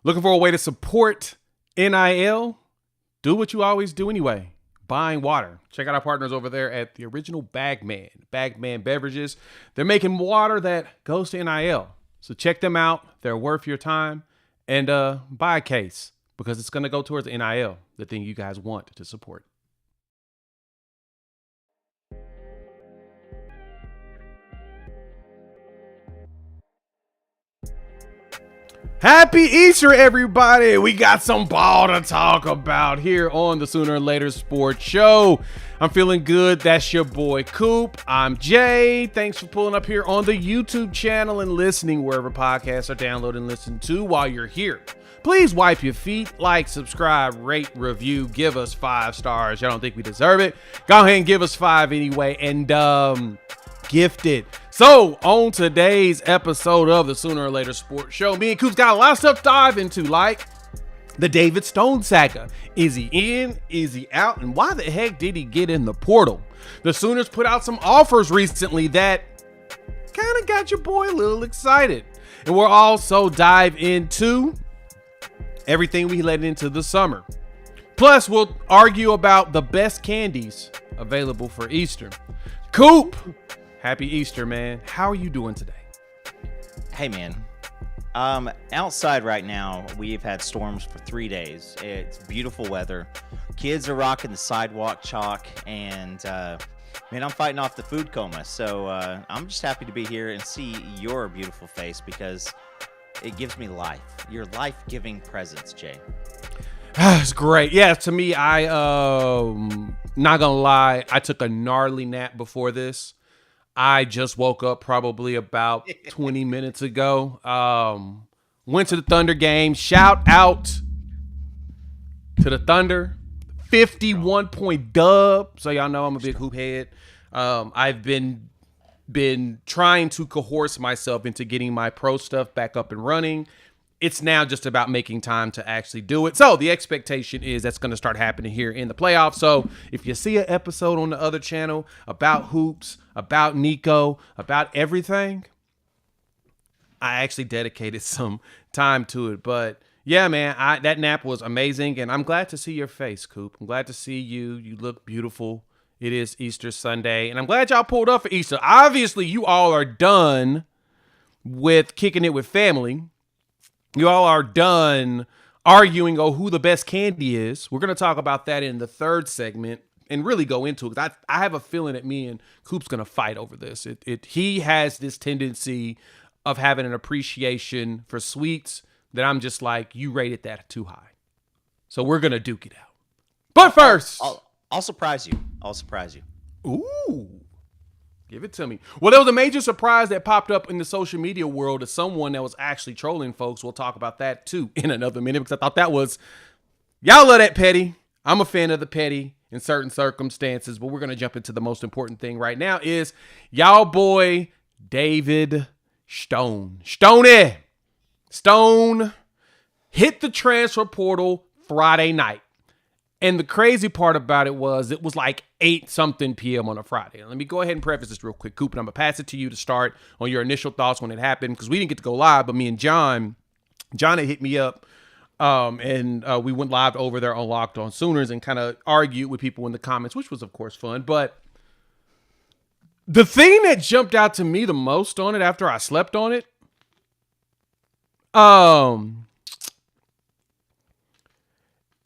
Looking for a way to support NIL? Do what you always do anyway. Buying water. Check out our partners over there at the original Bagman Beverages. They're making water that goes to NIL. So check them out. They're worth your time. And buy a case because it's going to go towards NIL, the thing you guys want to support. Happy Easter, everybody. We got some ball to talk about here on the Sooner or Later Sports Show. I'm feeling good. That's your boy Coop. I'm Jay. Thanks for pulling up here on the YouTube channel and listening wherever podcasts are downloaded and listened to while you're here. Please wipe your feet, like, subscribe, rate, review, give us 5 stars. Y'all don't think we deserve it? Go ahead and give us 5 anyway, and gift it. So on today's episode of the Sooner or Later Sports Show, me and Coop's got a lot of stuff to dive into, like the David Stone saga. Is he in? Is he out? And why the heck did he get in the portal? The Sooners put out some offers recently that kind of got your boy a little excited. And we'll also dive into everything we led into the summer. Plus, we'll argue about the best candies available for Easter. Coop, happy Easter, man. How are you doing today? Hey, man. Outside right now, we've had storms for 3 days. It's beautiful weather. Kids are rocking the sidewalk chalk, and man, I'm fighting off the food coma. So I'm just happy to be here and see your beautiful face because it gives me life. Your life-giving presence, Jay. It's great. Yeah, to me, not gonna lie, I took a gnarly nap before this. I just woke up probably about 20 minutes ago. Went to the Thunder game. Shout out to the Thunder. 51-point dub. So y'all know I'm a big hoop head. I've been trying to coerce myself into getting my pro stuff back up and running. It's now just about making time to actually do it. So the expectation is that's going to start happening here in the playoffs. So if you see an episode on the other channel about hoops, about Nico, about everything, I actually dedicated some time to it. But yeah, man, that nap was amazing. And I'm glad to see your face, Coop. I'm glad to see you. You look beautiful. It is Easter Sunday. And I'm glad y'all pulled up for Easter. Obviously, you all are done with kicking it with family. You all are done arguing who the best candy is. We're going to talk about that in the third segment and really go into it. I have a feeling that me and Coop's going to fight over this. He has this tendency of having an appreciation for sweets that I'm just like, you rated that too high. So we're going to duke it out. But first, I'll surprise you. I'll surprise you. Ooh. Give it to me. Well, there was a major surprise that popped up in the social media world of someone that was actually trolling folks. We'll talk about that too in another minute because I thought that was, y'all love that petty. I'm a fan of the petty in certain circumstances, but we're going to jump into the most important thing right now is y'all boy David Stone. Stone hit the transfer portal Friday night. And the crazy part about it was like 8-something p.m. on a Friday. Let me go ahead and preface this real quick, Coop, and I'm going to pass it to you to start on your initial thoughts when it happened, because we didn't get to go live, but me and John had hit me up, and we went live over there on Locked On Sooners and kind of argued with people in the comments, which was, of course, fun. But the thing that jumped out to me the most on it after I slept on it,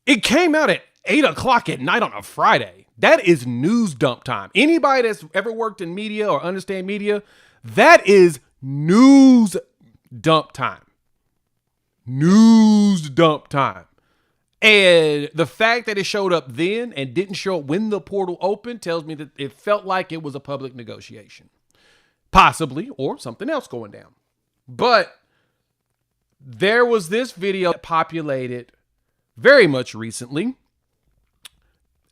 it came out at 8 o'clock at night on a Friday. That is news dump time. Anybody that's ever worked in media or understand media, that is news dump time. News dump time. And the fact that it showed up then and didn't show up when the portal opened tells me that it felt like it was a public negotiation. Possibly, or something else going down. But there was this video that populated very much recently.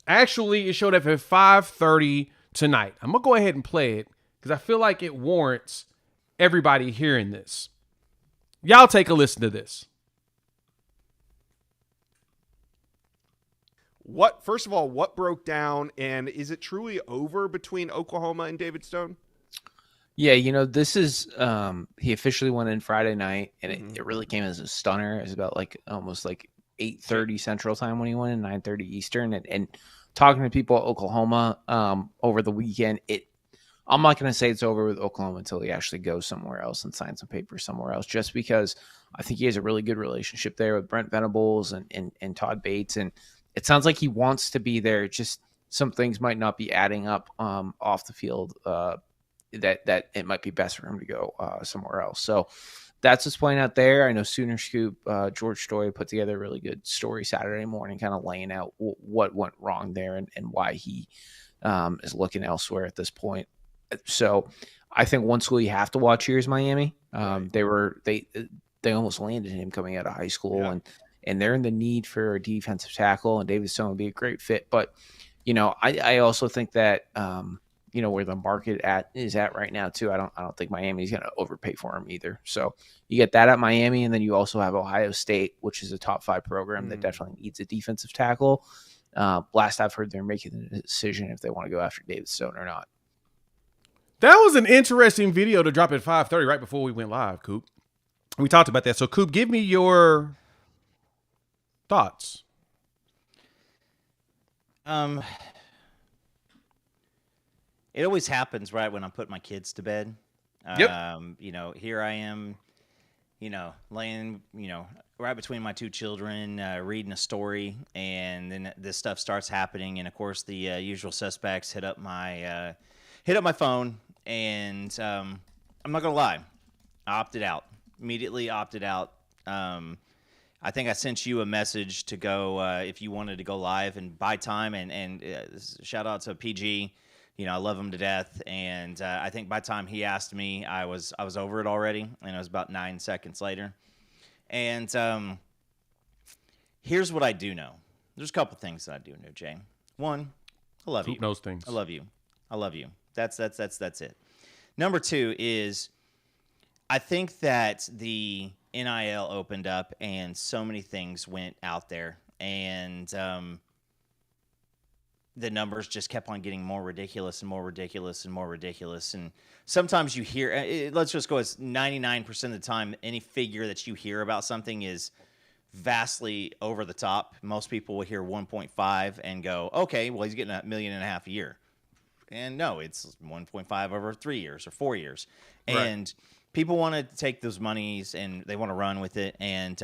Actually, it showed up at 5:30 tonight. I'm going to go ahead and play it because I feel like it warrants everybody hearing this. Y'all take a listen to this. First of all, what broke down, and is it truly over between Oklahoma and David Stone? Yeah, this is he officially went in Friday night, and Mhm. it really came as a stunner. It was about almost 8:30 Central Time when he went in, 9:30 Eastern, and talking to people at Oklahoma over the weekend, I'm not going to say it's over with Oklahoma until he actually goes somewhere else and signs some papers somewhere else, just because I think he has a really good relationship there with Brent Venables and Todd Bates, and it sounds like he wants to be there. Just some things might not be adding up off the field. That it might be best for him to go somewhere else. So that's what's playing out there. I know Sooner Scoop, George Story put together a really good story Saturday morning, kind of laying out what went wrong there and why he is looking elsewhere at this point. So I think one school you have to watch here is Miami. Right. They almost landed him coming out of high school, Yeah. and they're in the need for a defensive tackle, and David Stone would be a great fit. But I also think that where the market is at right now too. I don't think Miami's going to overpay for him either. So you get that at Miami, and then you also have Ohio State, which is a top 5 program that definitely needs a defensive tackle. Last I've heard, they're making the decision if they want to go after David Stone or not. That was an interesting video to drop at 5:30 right before we went live, Coop. We talked about that. So, Coop, give me your thoughts. It always happens right when I'm putting my kids to bed. Yep. Here I am, laying, right between my 2 children, reading a story, and then this stuff starts happening, and of course the usual suspects hit up my phone, and I'm not gonna lie, I opted out immediately. Opted out. I think I sent you a message to go if you wanted to go live and buy time, and shout out to PG. I love him to death, and I think by the time he asked me, I was over it already, and it was about 9 seconds later. And here's what I do know. There's a couple things that I do know, Jay. One, I love you. Coop knows things. I love you. I love you. That's it. Number 2 is I think that the NIL opened up and so many things went out there, and the numbers just kept on getting more ridiculous and more ridiculous and more ridiculous. And sometimes you hear, let's just go as 99% of the time, any figure that you hear about something is vastly over the top. Most people will hear 1.5 and go, okay, well, he's getting $1.5 million a year. And no, it's 1.5 over 3 years or 4 years. And people want to take those monies and they want to run with it. And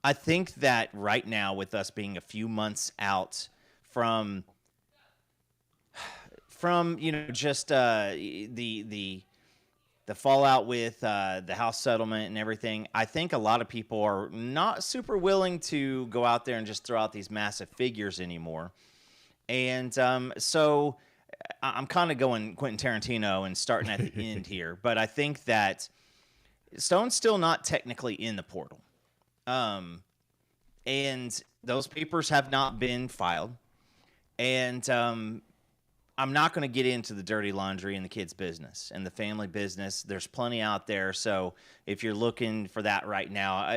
I think that right now, with us being a few months out from just the fallout with the house settlement and everything, I think a lot of people are not super willing to go out there and just throw out these massive figures anymore. And so I'm kind of going Quentin Tarantino and starting at the end here, but I think that Stone's still not technically in the portal. And those papers have not been filed. And I'm not going to get into the dirty laundry and the kids' business and the family business. There's plenty out there. So if you're looking for that right now,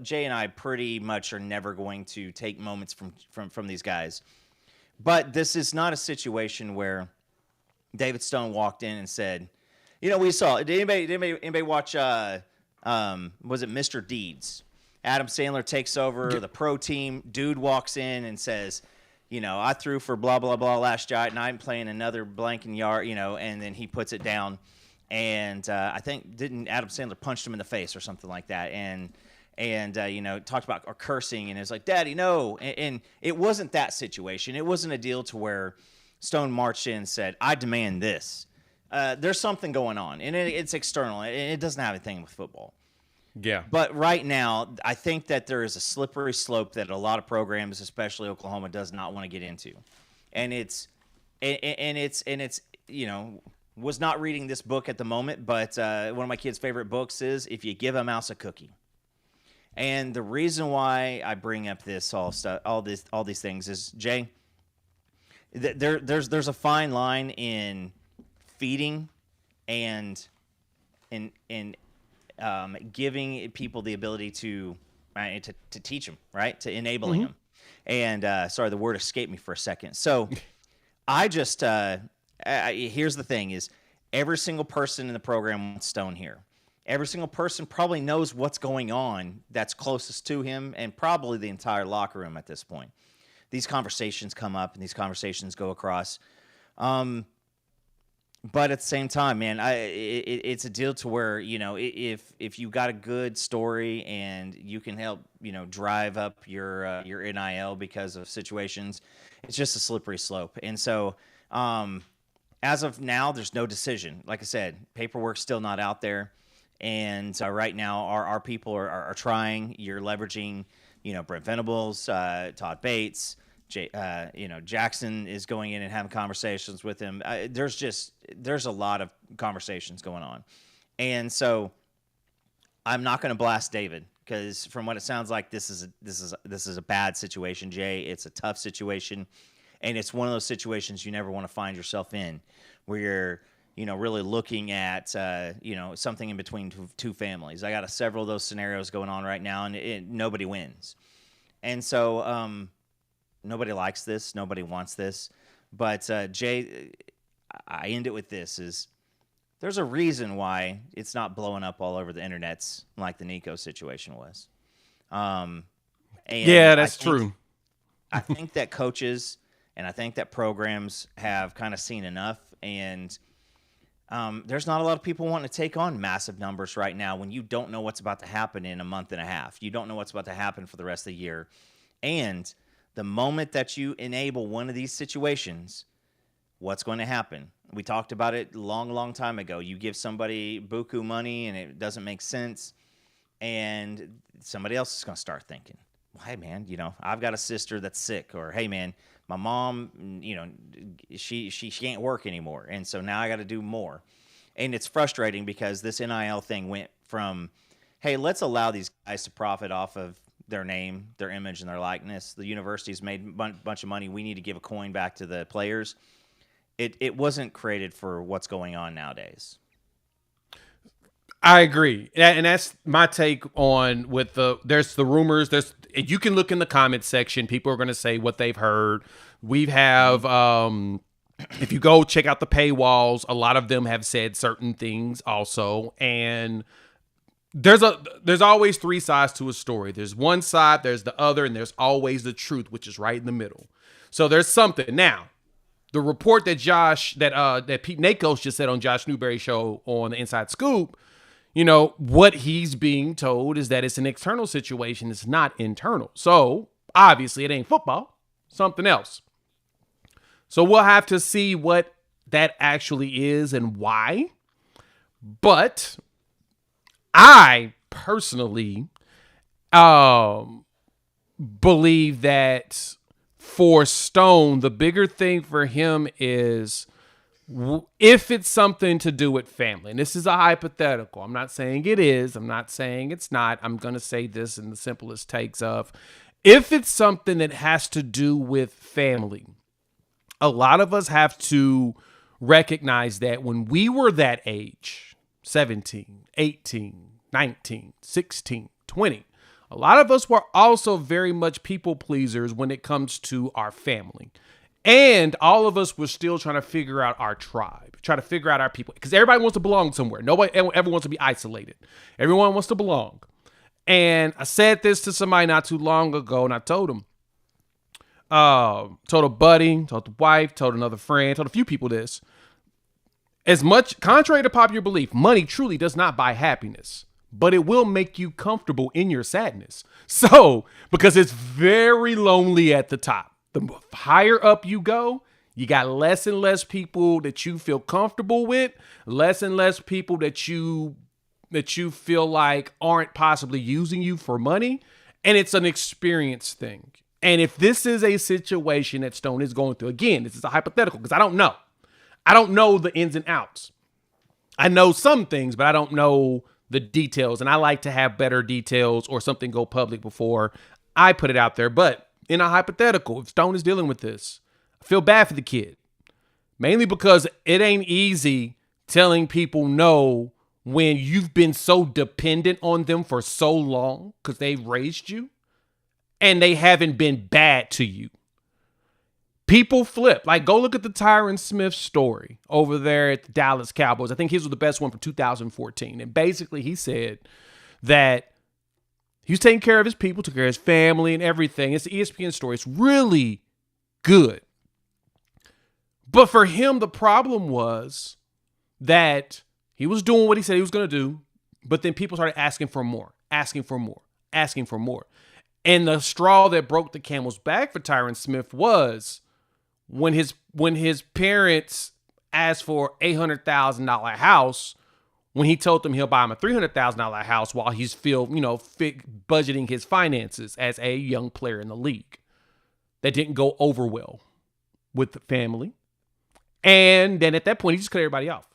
Jay and I pretty much are never going to take moments from these guys. But this is not a situation where David Stone walked in and said, we saw. Did anybody watch? Was it Mr. Deeds? Adam Sandler takes over the pro team. Dude walks in and says, I threw for blah, blah, blah last night, and I'm playing another blanking yard, and then he puts it down. And I think, didn't Adam Sandler punched him in the face or something like that? And talked about or cursing, and it was like, Daddy, no. And it wasn't that situation. It wasn't a deal to where Stone marched in and said, I demand this. There's something going on, and it's external. It doesn't have anything with football. Yeah. But right now, I think that there is a slippery slope that a lot of programs, especially Oklahoma, does not want to get into. And it's was not reading this book at the moment, but one of my kids' favorite books is If You Give a Mouse a Cookie. And the reason why I bring up all these things is, Jay, there's a fine line in feeding and in giving people the ability to teach them, right? To enabling them. And sorry, the word escaped me for a second. So I just here's the thing is, Every single person in the program wants Stone here. Every single person probably knows what's going on that's closest to him, and probably the entire locker room at this point. These conversations come up and these conversations go across. But at the same time, man, it's a deal to where, if you got a good story and you can help, drive up your NIL because of situations, it's just a slippery slope. And so, as of now, there's no decision. Like I said, paperwork's still not out there. And right now, our people are trying. You're leveraging, Brent Venables, Todd Bates, Jackson is going in and having conversations with him. There's a lot of conversations going on. And so I'm not going to blast David, because from what it sounds like, this is a bad situation, Jay. It's a tough situation, and it's one of those situations you never want to find yourself in, where you're really looking at something in between two families. I got several of those scenarios going on right now, and nobody wins. And so nobody likes this. Nobody wants this. But, Jay, I end it with this, is there's a reason why it's not blowing up all over the internets like the Nico situation was. And yeah, that's true. I think that coaches and I think that programs have kind of seen enough. And there's not a lot of people wanting to take on massive numbers right now when you don't know what's about to happen in a month and a half. You don't know what's about to happen for the rest of the year. And the moment that you enable one of these situations, what's going to happen? We talked about it long time ago. You give somebody buku money and it doesn't make sense, and somebody else is going to start thinking, well, hey, man, I've got a sister that's sick, or hey, man, my mom, she can't work anymore, and so now I got to do more. And it's frustrating because this NIL thing went from, hey, let's allow these guys to profit off of their name, their image, and their likeness. The university's made a bunch of money. We need to give a coin back to the players. It wasn't created for what's going on nowadays. I agree. And that's my take on there's the rumors. You can look in the comment section. People are going to say what they've heard. We have, if you go check out the paywalls, a lot of them have said certain things also. And there's always three sides to a story. There's one side, there's the other, and there's always the truth, which is right in the middle. So there's something. Now, the report that that Pete Nakos just said on Josh Newberry's show on the Inside Scoop, what he's being told is that it's an external situation. It's not internal. So obviously it ain't football, something else. So we'll have to see what that actually is and why. But I personally believe that for Stone, the bigger thing for him is if it's something to do with family. And this is a hypothetical. I'm not saying it is. I'm not saying it's not. I'm going to say this in the simplest takes of, if it's something that has to do with family, a lot of us have to recognize that when we were that age, 17, 18, 19, 16, 20, a lot of us were also very much people pleasers when it comes to our family. And all of us were still trying to figure out our tribe, try to figure out our people, because everybody wants to belong somewhere. Nobody ever wants to be isolated. Everyone wants to belong. And I said this to somebody not too long ago, and I told him, told a buddy, told the wife, told another friend, told a few people this. As much, contrary to popular belief, money truly does not buy happiness, but it will make you comfortable in your sadness. So, because it's very lonely at the top. The higher up you go, you got less and less people that you feel comfortable with, less and less people that you feel like aren't possibly using you for money. And it's an experience thing. And if this is a situation that Stone is going through, again, this is a hypothetical because I don't know. I don't know the ins and outs. I know some things, but I don't know the details. And I like to have better details or something go public before I put it out there. But in a hypothetical, if Stone is dealing with this, I feel bad for the kid. Mainly because it ain't easy telling people no when you've been so dependent on them for so long because they've raised you and they haven't been bad to you. People flip. Like, go look at the Tyron Smith story over there at the Dallas Cowboys. I think his was the best one for 2014. And basically, he said that he was taking care of his people, took care of his family and everything. It's the ESPN story. It's really good. But for him, the problem was that he was doing what he said he was going to do, but then people started asking for more, asking for more, asking for more. And the straw that broke the camel's back for Tyron Smith was when his parents asked for $800,000 house, when he told them he'll buy him a $300,000 house while he's budgeting his finances as a young player in the league. That didn't go over well with the family. And then at that point, he just cut everybody off.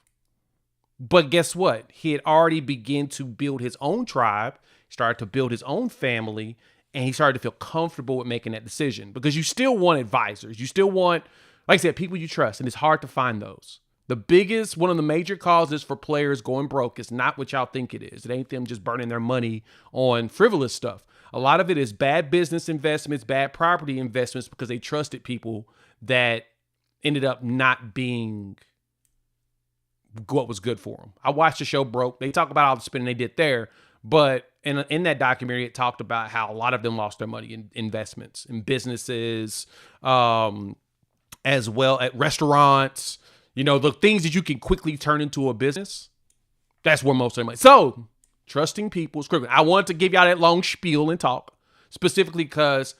But guess what? He had already begun to build his own tribe, started to build his own family, and he started to feel comfortable with making that decision because you still want advisors. You still want, like I said, people you trust, and it's hard to find those. One of the major causes for players going broke is not what y'all think it is. It ain't them just burning their money on frivolous stuff. A lot of it is bad business investments, bad property investments because they trusted people that ended up not being what was good for them. I watched the show Broke. They talk about all the spending they did there, but in that documentary, it talked about how a lot of them lost their money in investments, in businesses, as well at restaurants. You know, the things that you can quickly turn into a business, that's where most of their money. So, trusting people is critical. I wanted to give y'all that long spiel and talk, specifically because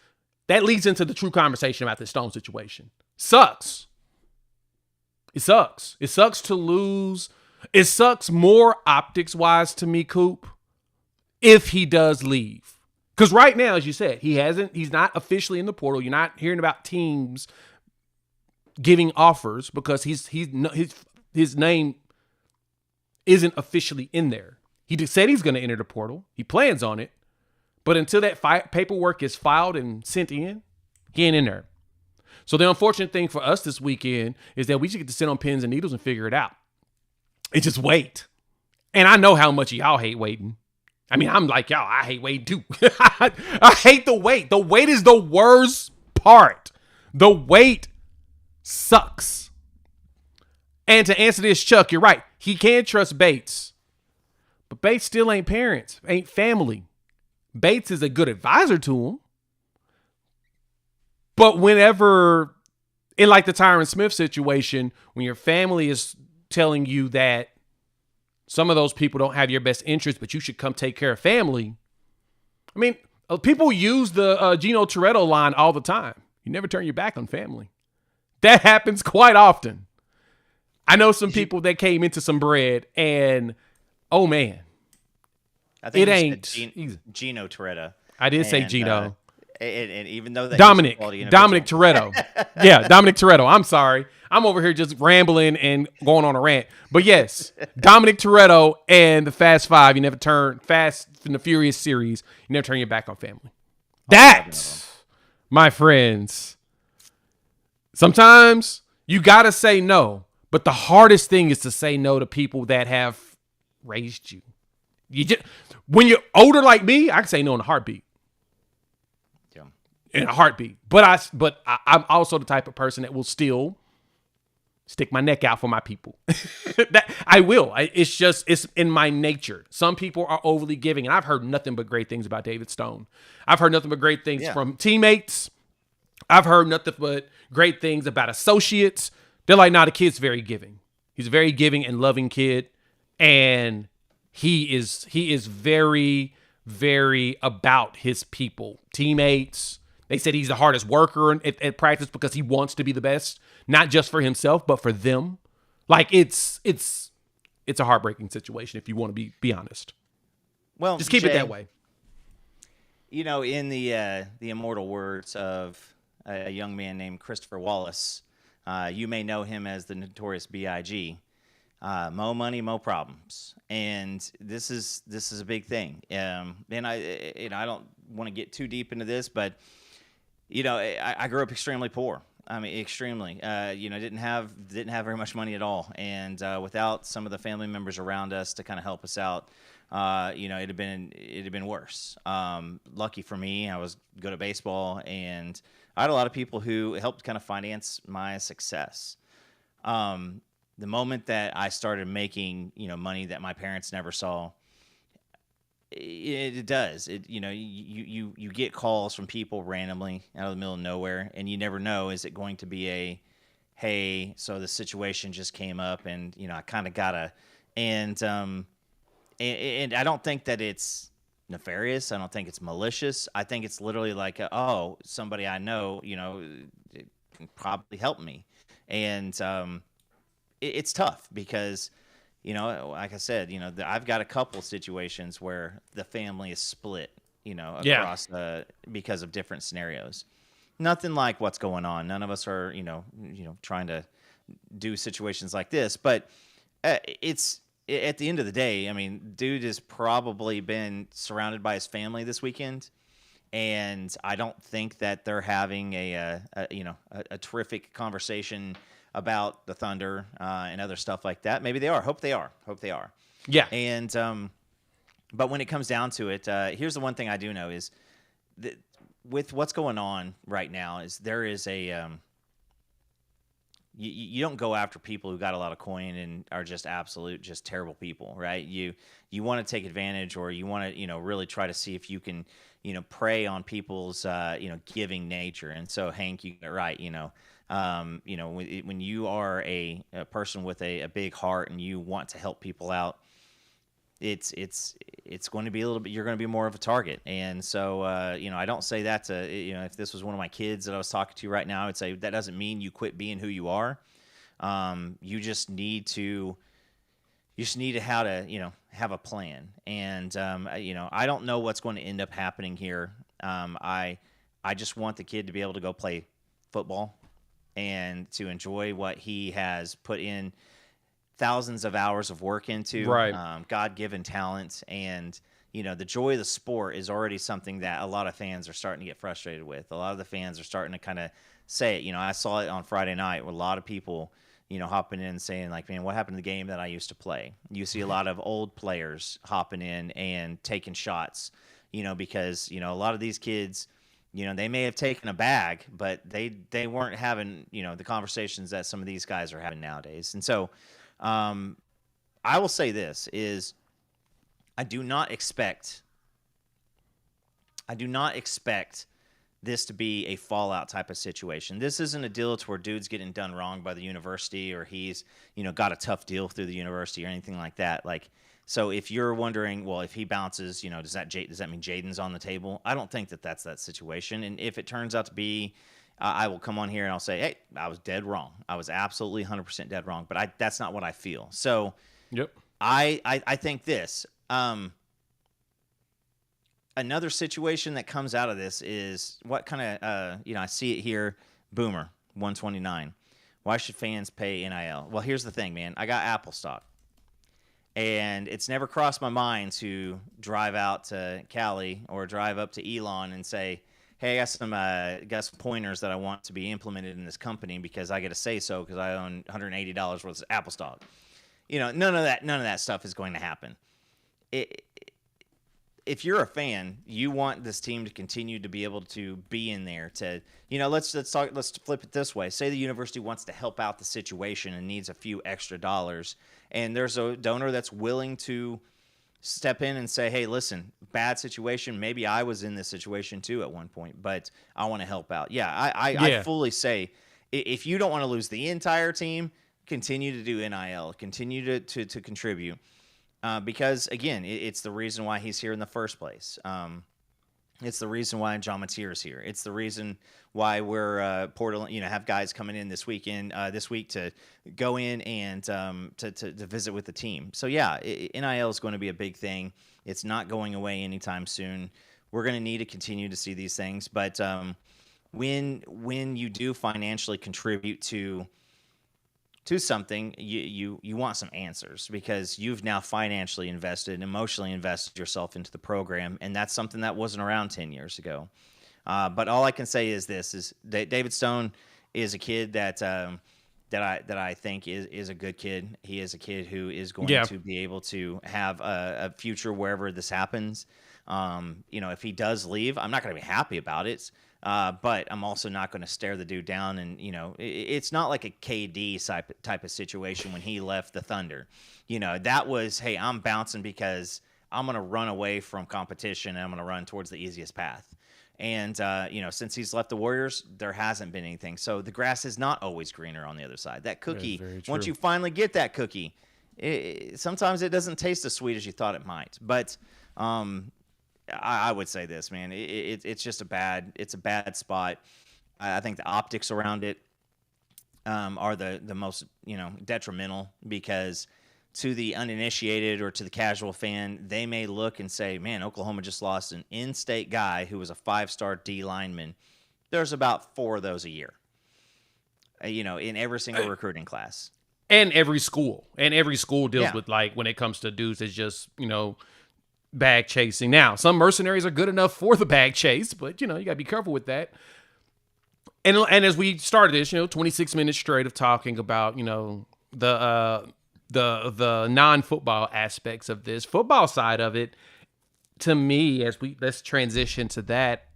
that leads into the true conversation about the Stone situation. Sucks. It sucks. It sucks to lose. It sucks more optics-wise to me, Coop, if he does leave. Because right now, as you said, he's not officially in the portal. You're not hearing about teams giving offers because his name isn't officially in there. He just said he's going to enter the portal. He plans on it. But until that paperwork is filed and sent in, he ain't in there. So the unfortunate thing for us this weekend is that we just get to sit on pins and needles and figure it out. It's just wait. And I know how much y'all hate waiting. I mean, I'm like, y'all, I hate waiting too. I hate the wait. The wait is the worst part. The wait sucks. And to answer this, Chuck, you're right. He can trust Bates. But Bates still ain't parents, ain't family. Bates is a good advisor to him. But whenever, in like the Tyron Smith situation, when your family is telling you that some of those people don't have your best interest, but you should come take care of family. I mean, people use the Gino Toretto line all the time. You never turn your back on family. That happens quite often. I know some people that came into some bread and, oh man, I think it ain't Gino Toretto. I did say Gino. And even though that Dominic Toretto. Yeah, Dominic Toretto. I'm sorry. I'm over here just rambling and going on a rant. But yes, Dominic Toretto and the Fast Five. Fast and the Furious series. You never turn your back on family. That, my friends, sometimes you got to say no. But the hardest thing is to say no to people that have raised you. When you're older like me, I can say no in a heartbeat. In a heartbeat. But I'm also the type of person that will still stick my neck out for my people. That I will. It's in my nature. Some people are overly giving, and I've heard nothing but great things about David Stone. I've heard nothing but great things from teammates. I've heard nothing but great things about associates. They're like, nah, the kid's very giving. He's a very giving and loving kid. And he is very, very about his people. Teammates. They said he's the hardest worker at practice because he wants to be the best, not just for himself, but for them. Like it's a heartbreaking situation if you want to be honest. Well, just keep it that way. You know, in the immortal words of a young man named Christopher Wallace, you may know him as the notorious B.I.G. Mo money, mo problems, and this is a big thing. And I don't want to get too deep into this, but you know, I grew up extremely poor. I mean, extremely. Didn't have very much money at all, and without some of the family members around us to kind of help us out, it'd have been worse. Lucky for me, I was good at baseball, and I had a lot of people who helped kind of finance my success. The moment that I started making, money that my parents never saw, it does. You get calls from people randomly out of the middle of nowhere, and you never know, is it going to be a, hey, so the situation just came up, and I kind of gotta, and I don't think that it's nefarious. I don't think it's malicious. I think it's literally like, oh, somebody I know, it can probably help me, and it's tough because, like I said, I've got a couple situations where the family is split, across because of different scenarios. Nothing like what's going on. None of us are, trying to do situations like this, but it's at the end of the day, I mean, dude has probably been surrounded by his family this weekend, and I don't think that they're having a terrific conversation about the Thunder and other stuff like that. Maybe they are. Hope they are. Yeah. And but when it comes down to it, here's the one thing I do know is that with what's going on right now is there is a you don't go after people who got a lot of coin and are just terrible people, right? You want to take advantage, or you want to really try to see if you can prey on people's giving nature. And so Hank, you get it right. When you are a person with a big heart and you want to help people out, it's going to be a little bit, you're going to be more of a target. And so, I don't say that to, if this was one of my kids that I was talking to right now, I would say that doesn't mean you quit being who you are. You just need to have a plan. And, I don't know what's going to end up happening here. I just want the kid to be able to go play football and to enjoy what he has put in thousands of hours of work into, right. God-given talent. And, the joy of the sport is already something that a lot of fans are starting to get frustrated with. A lot of the fans are starting to kind of say it. I saw it on Friday night where a lot of people, hopping in and saying like, man, what happened to the game that I used to play? You see a lot of old players hopping in and taking shots, because, a lot of these kids, they may have taken a bag, but they weren't having, the conversations that some of these guys are having nowadays. And so, I will say this is I do not expect this to be a fallout type of situation. This isn't a deal to where dude's getting done wrong by the university, or he's, got a tough deal through the university or anything like that. Like, so if you're wondering, well, if he bounces, does that mean Jaden's on the table? I don't think that that's that situation. And if it turns out to be, I will come on here and I'll say, hey, I was dead wrong. I was absolutely 100% dead wrong, but that's not what I feel. So yep. I think this, another situation that comes out of this is what kind of, I see it here, Boomer 129. Why should fans pay NIL? Well, here's the thing, man. I got Apple stock, and it's never crossed my mind to drive out to Cali or drive up to Elon and say, hey, I got some pointers that I want to be implemented in this company because I get to say so because I own $180 worth of Apple stock. None of that stuff is going to happen. If you're a fan, you want this team to continue to be able to be in there to, let's flip it this way. Say the university wants to help out the situation and needs a few extra dollars, and there's a donor that's willing to step in and say, hey, listen, bad situation. Maybe I was in this situation too at one point, but I want to help out. Yeah, I fully say if you don't want to lose the entire team, continue to do NIL, continue to contribute. Because, again, it's the reason why he's here in the first place. It's the reason why John Mateer is here. It's the reason why we're Portland, have guys coming in this week to go in and to visit with the team. So, yeah, NIL is going to be a big thing. It's not going away anytime soon. We're going to need to continue to see these things. But when you do financially contribute to something, you want some answers because you've now financially invested, emotionally invested yourself into the program, and that's something that wasn't around 10 years ago. But all I can say is this: is that David Stone is a kid that I think is a good kid. He is a kid who is going to be able to have a future wherever this happens. If he does leave, I'm not going to be happy about it, But I'm also not going to stare the dude down. And, it's not like a KD type of situation when he left the Thunder. That was, hey, I'm bouncing because I'm going to run away from competition and I'm going to run towards the easiest path. And, since he's left the Warriors, there hasn't been anything. So the grass is not always greener on the other side. That cookie, once you finally get that cookie, sometimes it doesn't taste as sweet as you thought it might. But I would say this, man, it's just a bad spot. I think the optics around it are the most, detrimental, because to the uninitiated or to the casual fan, they may look and say, man, Oklahoma just lost an in-state guy who was a 5-star D lineman. There's about 4 of those a year, in every single recruiting class. And every school deals with, like, when it comes to dudes, it's just, bag chasing. Now, some mercenaries are good enough for the bag chase, but, you got to be careful with that. And as we started this, 26 minutes straight of talking about, the non-football aspects of this football side of it, to me, let's transition to that.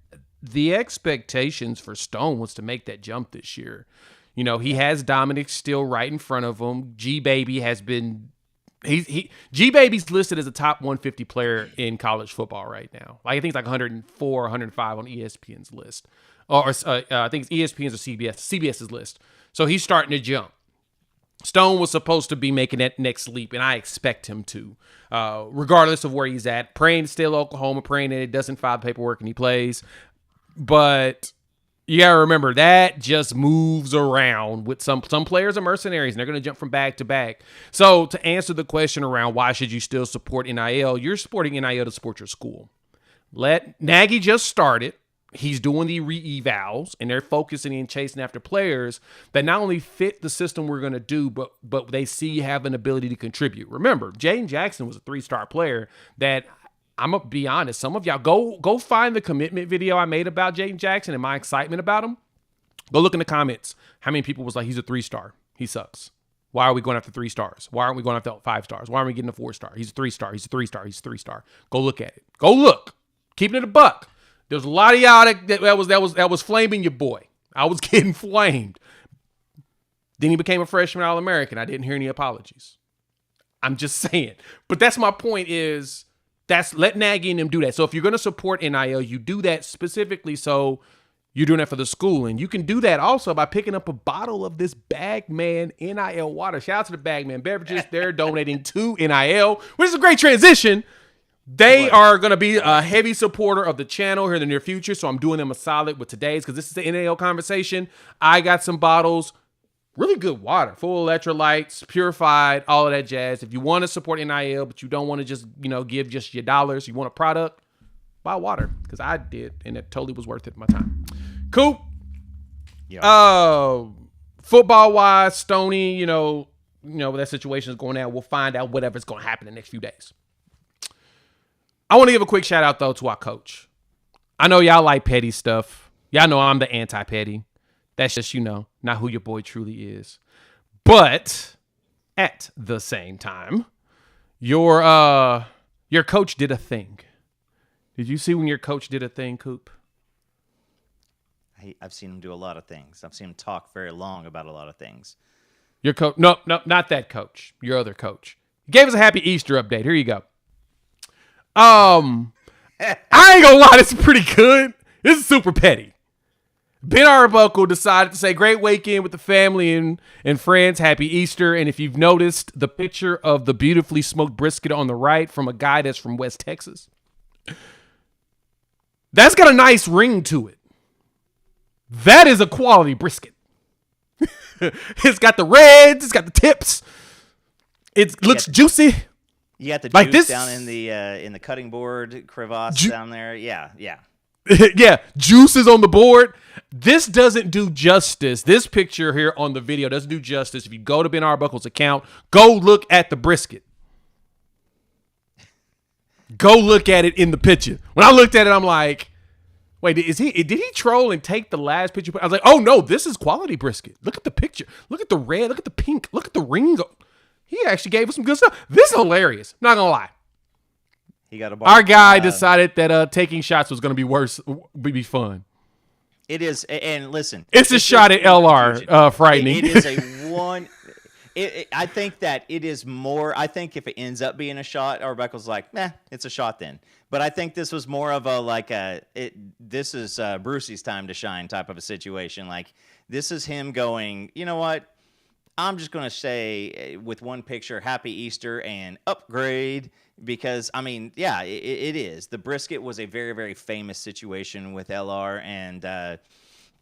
The expectations for Stone was to make that jump this year. He has Dominic still right in front of him. G-Baby has been G-Baby's listed as a top 150 player in college football right now. Like, I think it's like 104, 105 on ESPN's list. Or I think it's ESPN's or CBS's list. So he's starting to jump. Stone was supposed to be making that next leap, and I expect him to, regardless of where he's at. Praying to still Oklahoma, praying that it doesn't file paperwork and he plays. But you got to remember, that just moves around with some players are mercenaries, and they're going to jump from bag to bag. So to answer the question around why should you still support NIL, you're supporting NIL to support your school. Nagy just started. He's doing the re-evals, and they're focusing and chasing after players that not only fit the system we're going to do, but they see have an ability to contribute. Remember, Jaden Jackson was a 3-star player that, I'm going to be honest, some of y'all, go find the commitment video I made about Jaden Jackson and my excitement about him. Go look in the comments. How many people was like, he's a 3-star. He sucks. Why are we going after 3 stars? Why aren't we going after 5 stars? Why aren't we getting a 4-star? He's a 3-star. He's a 3-star. He's a 3-star. Go look at it. Go look. Keeping it a buck. There's a lot of y'all that was flaming your boy. I was getting flamed. Then he became a freshman All-American. I didn't hear any apologies. I'm just saying. But that's my point is, let Nagy and them do that. So if you're going to support NIL, you do that specifically so you're doing that for the school. And you can do that also by picking up a bottle of this Bagman NIL water. Shout out to the Bagman Beverages. They're donating to NIL, which is a great transition. They are going to be a heavy supporter of the channel here in the near future, so I'm doing them a solid with today's, because this is the NAL conversation. I got some bottles, really good water, full electrolytes, purified, all of that jazz. If you want to support NIL, but you don't want to just, give just your dollars, you want a product, buy water, because I did, and it totally was worth it my time. Coop. Yeah. Football-wise, Stoney, that situation is going on. We'll find out whatever's going to happen in the next few days. I want to give a quick shout out, though, to our coach. I know y'all like petty stuff. Y'all know I'm the anti-petty. That's just, not who your boy truly is. But at the same time, your coach did a thing. Did you see when your coach did a thing, Coop? I've seen him do a lot of things. I've seen him talk very long about a lot of things. Your coach? No, not that coach. Your other coach. He gave us a happy Easter update. Here you go. I ain't gonna lie, this is pretty good. This is super petty. Ben Arbuckle decided to say, great weekend with the family and friends. Happy Easter. And if you've noticed the picture of the beautifully smoked brisket on the right from a guy that's from West Texas, that's got a nice ring to it. That is a quality brisket. It's got the reds. It's got the tips. It looks juicy. You got the like juice this down in the cutting board crevasse down there. Yeah. Yeah, juice is on the board. This doesn't do justice. This picture here on the video doesn't do justice. If you go to Ben Arbuckle's account, go look at the brisket. Go look at it in the picture. When I looked at it, I'm like, wait, did he troll and take the last picture? I was like, oh no, this is quality brisket. Look at the picture. Look at the red. Look at the pink. Look at the ring. He actually gave us some good stuff. This is hilarious. Not gonna lie. He got a Our guy decided that taking shots was gonna be worse, would be fun. It is, and listen, It's a shot at LR, frightening. It is a one. I think that it is more. I think if it ends up being a shot, Arbuckle's like, it's a shot then. But I think this was more of this is Brucey's time to shine type of a situation. Like, this is him going, you know what? I'm just going to say with one picture, Happy Easter and upgrade, because, I mean, yeah, it is. The brisket was a very, very famous situation with LR,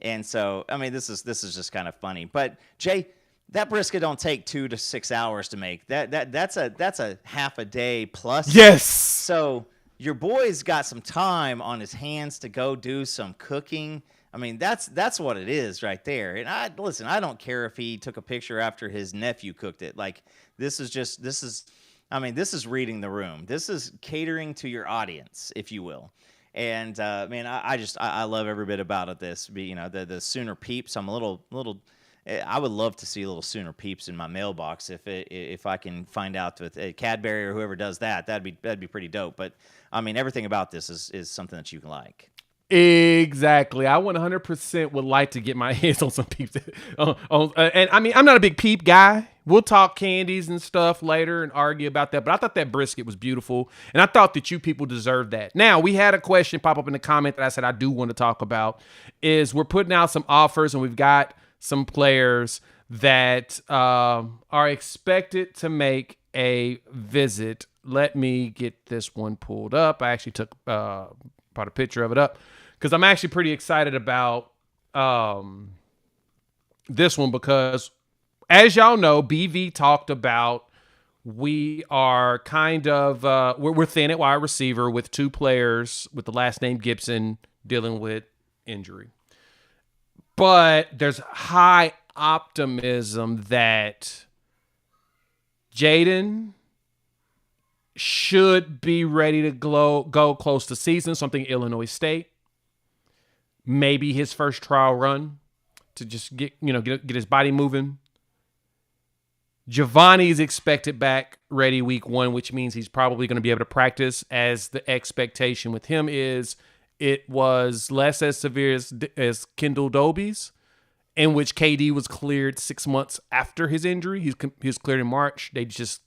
and so, I mean, this is just kind of funny. But, Jay, that brisket don't take 2 to 6 hours to make. That's a half a day plus. Yes. So your boy's got some time on his hands to go do some cooking. I mean, that's what it is right there. And I don't care if he took a picture after his nephew cooked it. Like, this is reading the room. This is catering to your audience, if you will. And man, I love every bit about it. The Sooner Peeps. I'm a little. I would love to see little Sooner Peeps in my mailbox if I can find out with Cadbury or whoever does that. That'd be pretty dope. But I mean, everything about this is something that you can like. Exactly. I 100% would like to get my hands on some peeps. And I mean, I'm not a big peep guy. We'll talk candies and stuff later and argue about that. But I thought that brisket was beautiful. And I thought that you people deserved that. Now, we had a question pop up in the comment that I said I do want to talk about. Is we're putting out some offers and we've got some players that are expected to make a visit. Let me get this one pulled up. I actually brought a picture of it up because I'm actually pretty excited about this one because, as y'all know, BV talked about we are kind of we're thin at wide receiver with 2 players with the last name Gibson dealing with injury. But there's high optimism that Jaden should be ready to go close to season, something Illinois State. Maybe his first trial run to just get his body moving. Giovanni's expected back ready week 1, which means he's probably going to be able to practice, as the expectation with him is it was less as severe as Kendall Doby's, in which KD was cleared 6 months after his injury. He was cleared in March. They just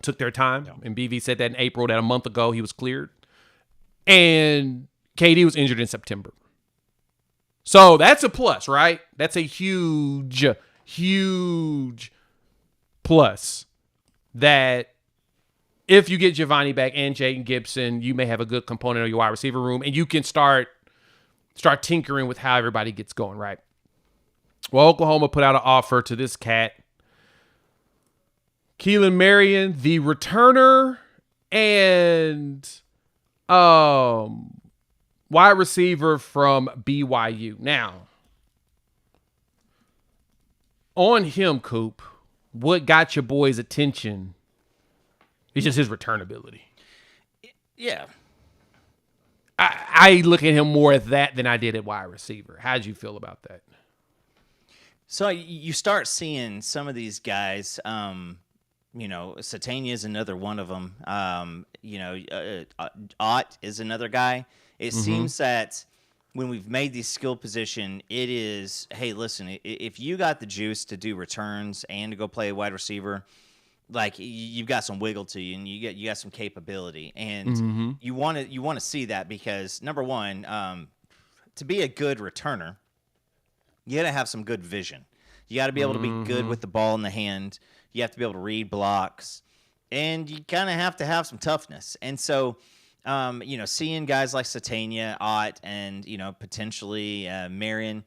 took their time. Yeah. And BV said that in April, that a month ago he was cleared. And KD was injured in September. So that's a plus, right? That's a huge, huge plus that if you get Giovanni back and Jaden Gibson, you may have a good component of your wide receiver room, and you can start tinkering with how everybody gets going, right? Well, Oklahoma put out an offer to this cat, Keelan Marion, the returner and wide receiver from BYU. Now, on him, Coop, what got your boy's attention? It's just his return ability. Yeah. I look at him more at that than I did at wide receiver. How'd you feel about that? So you start seeing some of these guys, Satania is another one of them. Ott is another guy. It seems that when we've made these skill position, it is, hey, listen, if you got the juice to do returns and to go play a wide receiver, like, you've got some wiggle to you, and you got some capability, and you want to see that because, number one, to be a good returner, you got to have some good vision. You got to be able to be good with the ball in the hand. You have to be able to read blocks, and you kind of have to have some toughness. And so, seeing guys like Satania, Ott, and potentially Marion,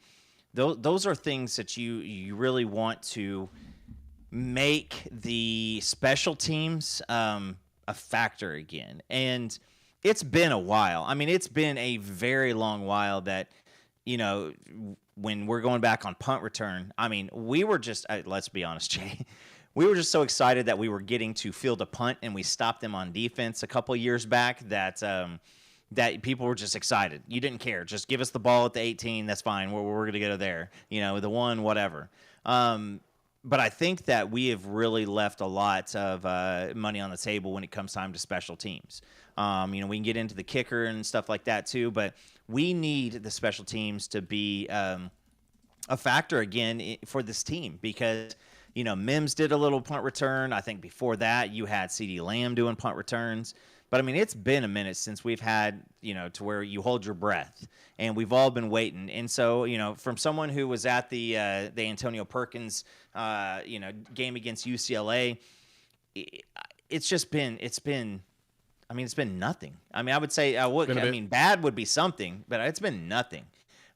those are things that you really want to make the special teams a factor again. And it's been a while. I mean, it's been a very long while that, when we're going back on punt return, I mean, we were just, let's be honest, Jay, we were just so excited that we were getting to field a punt and we stopped them on defense a couple years back that people were just excited. You didn't care. Just give us the ball at the 18. That's fine. We're going to get it there. The 1, whatever. but I think that we have really left a lot of money on the table when it comes time to special teams. We can get into the kicker and stuff like that too, but we need the special teams to be a factor again for this team because, Mims did a little punt return. I think before that you had CeeDee Lamb doing punt returns. But, I mean, it's been a minute since we've had, to where you hold your breath. And we've all been waiting. And so, from someone who was at the Antonio Perkins, game against UCLA, it's been nothing. I mean, I would say, bad would be something, but it's been nothing.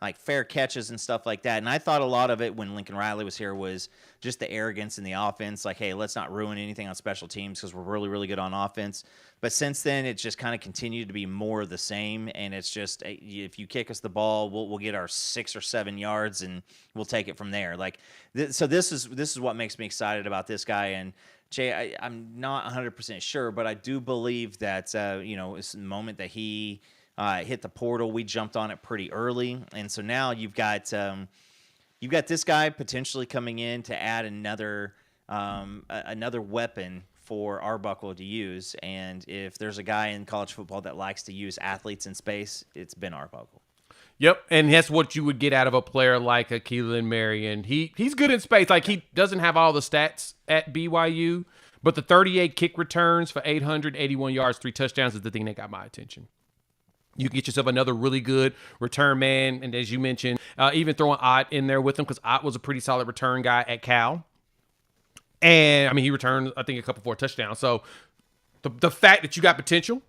Like fair catches and stuff like that. And I thought a lot of it when Lincoln Riley was here was just the arrogance in the offense. Like, hey, let's not ruin anything on special teams because we're really, really good on offense. But since then, it's just kind of continued to be more of the same. And it's just, if you kick us the ball, we'll get our 6 or 7 yards and we'll take it from there. Like, so this is what makes me excited about this guy. And Jay, I'm not 100% sure, but I do believe that, it's the moment that he hit the portal, we jumped on it pretty early. And so now you've got this guy potentially coming in to add another weapon for Arbuckle to use. And if there's a guy in college football that likes to use athletes in space, it's been Arbuckle. Yep, and that's what you would get out of a player like a Keelan Marion. He's good in space. Like, he doesn't have all the stats at BYU, but the 38 kick returns for 881 yards, 3 touchdowns is the thing that got my attention. You can get yourself another really good return man, and as you mentioned, even throwing Ott in there with him because Ott was a pretty solid return guy at Cal. And, I mean, he returned, I think, a couple 4 touchdowns. So, the fact that you got potential,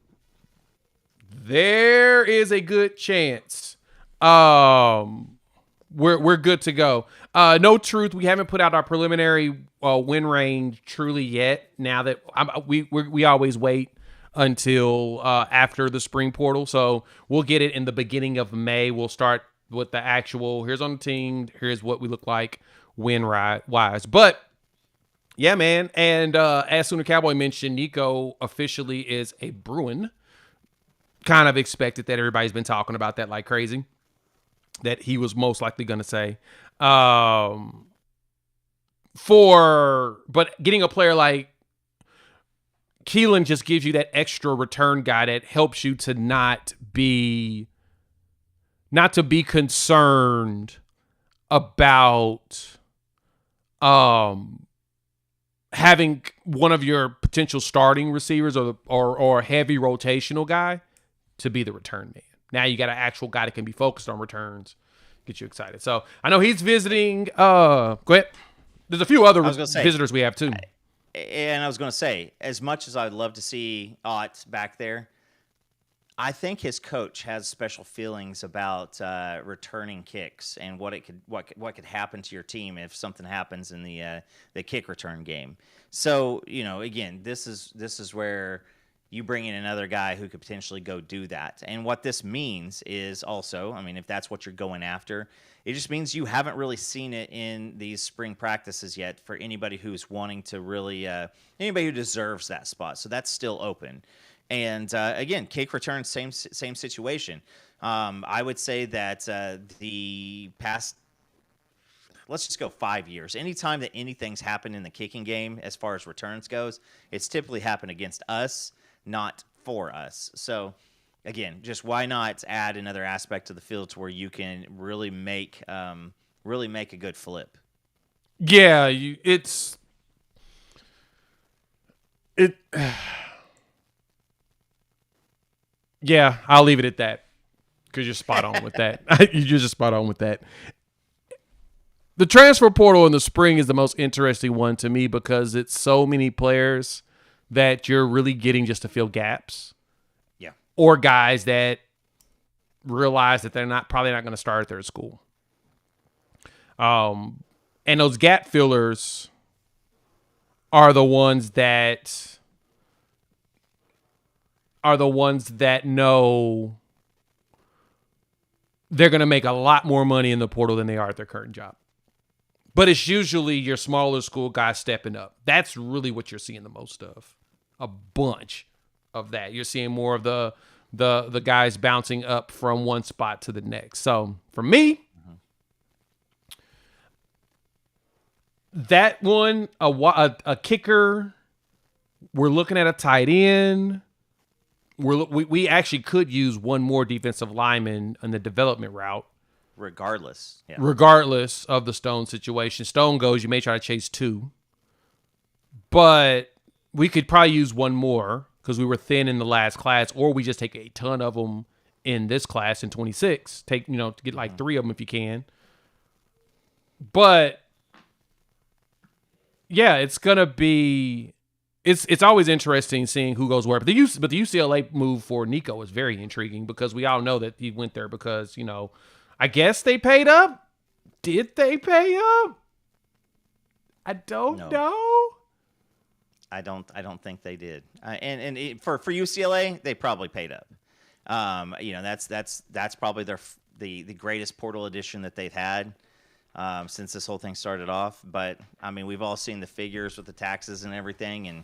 there is a good chance we're good to go. No truth, we haven't put out our preliminary win range truly yet. Now that we always wait until after the spring portal, so we'll get it in the beginning of May. We'll start with the actual here's on the team, here's what we look like win wise. But yeah, man, and as Sooner Cowboy mentioned, Nico officially is a Bruin. Kind of expected that. Everybody's been talking about that like crazy, that he was most likely going to say. But getting a player like Keelan just gives you that extra return guy that helps you to not be concerned about having one of your potential starting receivers or heavy rotational guy to be the return man. Now you got an actual guy that can be focused on returns. Get you excited. So I know he's visiting. Go ahead. There's a few other visitors we have too. And I was going to say, as much as I'd love to see Ott back there, I think his coach has special feelings about returning kicks and what could happen to your team if something happens in the kick return game. So again, this is where you bring in another guy who could potentially go do that. And what this means is also, I mean, if that's what you're going after, it just means you haven't really seen it in these spring practices yet for anybody who's wanting to really, anybody who deserves that spot. So that's still open. And again, kick return, same situation. I would say that the past, let's just go 5 years. Anytime that anything's happened in the kicking game as far as returns goes, it's typically happened against us, not for us. So again, just why not add another aspect to the field to where you can really make a good flip? Yeah, yeah, I'll leave it at that because you're spot on with that. You're just spot on with that. The transfer portal in the spring is the most interesting one to me because it's so many players that you're really getting just to fill gaps. Yeah. Or guys that realize that they're probably not going to start at their school. And those gap fillers are the ones that know they're going to make a lot more money in the portal than they are at their current job. But it's usually your smaller school guys stepping up. That's really what you're seeing the most of. A bunch of that. You're seeing more of the guys bouncing up from one spot to the next. So for me, that one, a kicker. We're looking at a tight end. We actually could use one more defensive lineman on the development route. Regardless of the Stone situation. Stone goes, you may try to chase two. But we could probably use one more because we were thin in the last class, or we just take a ton of them in this class in 26. To get like 3 of them if you can. But yeah, it's going to be... It's always interesting seeing who goes where. But the UCLA move for Nico is very intriguing because we all know that he went there because, I guess they paid up. Did they pay up? I don't know. I don't think they did. For UCLA, they probably paid up. That's probably the greatest portal addition that they've had since this whole thing started off. But I mean, we've all seen the figures with the taxes and everything, and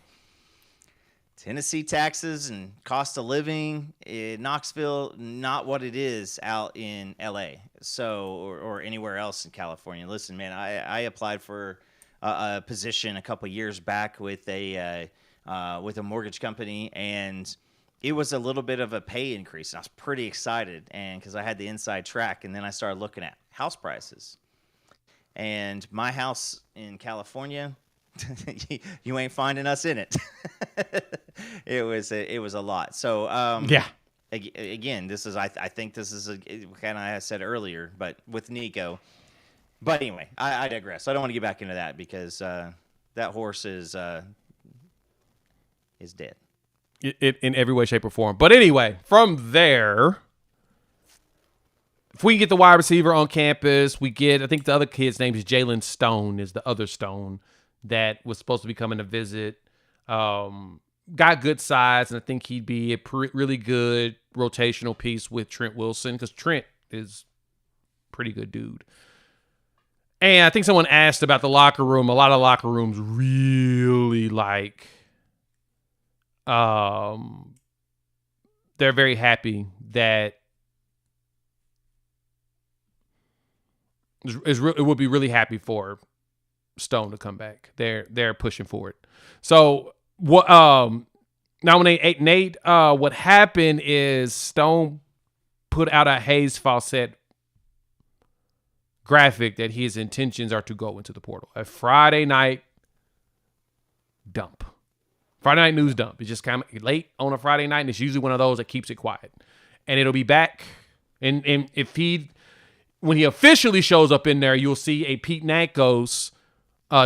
Tennessee taxes and cost of living in Knoxville, not what it is out in LA. So, or anywhere else in California. Listen, man, I applied for a position a couple years back with a mortgage company, and it was a little bit of a pay increase. And I was pretty excited, and because I had the inside track, and then I started looking at house prices. And my house in California, you ain't finding us in it. It was a lot. So yeah. Again, I think this is kind of I said earlier, but with Nico. But anyway, I digress. I don't want to get back into that because that horse is dead. It in every way, shape, or form. But anyway, from there, if we can get the wide receiver on campus, I think the other kid's name is Jalen Stone, is the other Stone that was supposed to be coming to visit. Got good size, and I think he'd be a really good rotational piece with Trent Wilson because Trent is a pretty good dude. And I think someone asked about the locker room. A lot of locker rooms really they're very happy that it would be really happy for Stone to come back. They're pushing for it. So what? Now when Nate, what happened is Stone put out a Hayes Fawcett graphic that his intentions are to go into the portal. A Friday night dump. Friday night news dump. It's just kind of late on a Friday night, and it's usually one of those that keeps it quiet. And it'll be back. And when he officially shows up in there, you'll see a Pete Nankos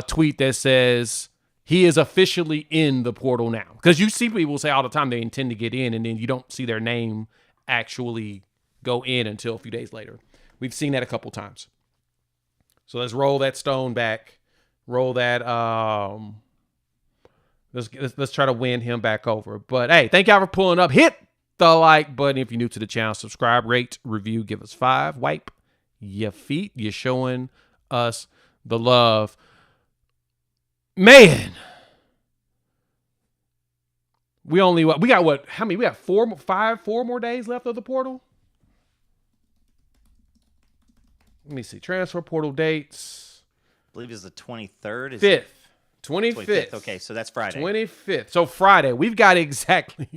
tweet that says he is officially in the portal now. Because you see people say all the time they intend to get in, and then you don't see their name actually go in until a few days later. We've seen that a couple times. So let's roll that Stone back. Roll that. Let's try to win him back over. But hey, thank y'all for pulling up. Hit the like button if you're new to the channel. Subscribe, rate, review, give us 5. Wipe your feet. You're showing us the love. Man. We got what? How many? We got 4 more days left of the portal. Let me see. Transfer portal dates. I believe it's the 23rd. 25th. Okay, so that's Friday. 25th. So Friday. We've got exactly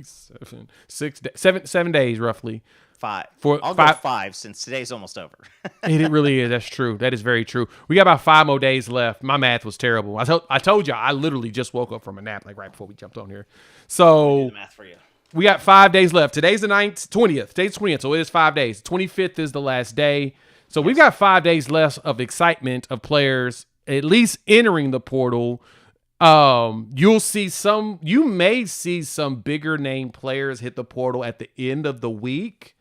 7 days roughly. 5. I'll go 5 since today's almost over. It really is. That's true. That is very true. We got about 5 more days left. My math was terrible. I told you I literally just woke up from a nap like right before we jumped on here. So the math for you. We got 5 days left. Today's the 20th. Today's 20th, so it is 5 days. 25th is the last day. So we've got 5 days less of excitement of players at least entering the portal. You may see some bigger name players hit the portal at the end of the week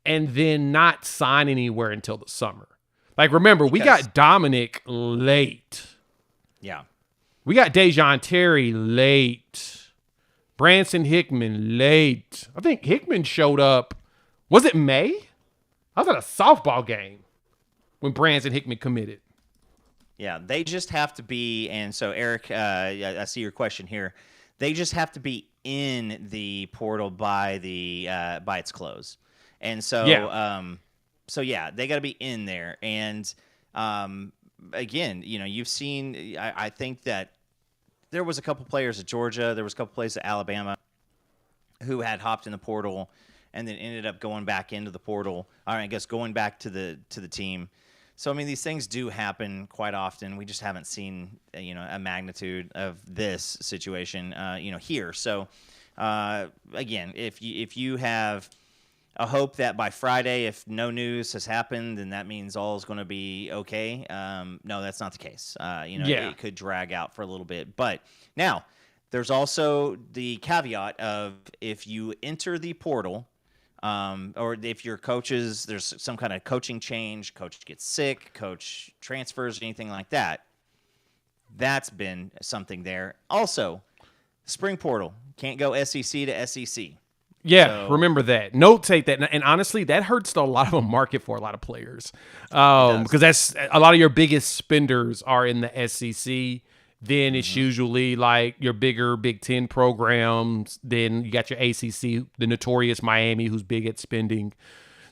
and then not sign anywhere until the summer. Like, remember, we got Dominic late. Yeah. We got Dejon Terry late. Branson Hickman late. I think Hickman showed up. Was it May? I was at a softball game when Branson Hickman committed. Yeah, they just have to be, and so Eric, I see your question here. They just have to be in the portal by its close, and so they got to be in there. And again, you've seen. I think that there was a couple players at Georgia, there was a couple players at Alabama who had hopped in the portal and then ended up going back into the portal. Or I guess going back to the team. So I mean, these things do happen quite often. We just haven't seen a magnitude of this situation here. So again, if you have a hope that by Friday, if no news has happened, then that means all is going to be okay. No, that's not the case. It could drag out for a little bit. But now there's also the caveat of if you enter the portal, or if your coaches, there's some kind of coaching change, coach gets sick, coach transfers, anything like that. That's been something there. Also, spring portal can't go SEC to SEC. Yeah, So, remember that. Notate that. And honestly, that hurts a lot of a market for a lot of players. Because that's a lot of your biggest spenders are in the SEC. Then it's usually like your bigger Big Ten programs. Then you got your ACC, the notorious Miami, who's big at spending.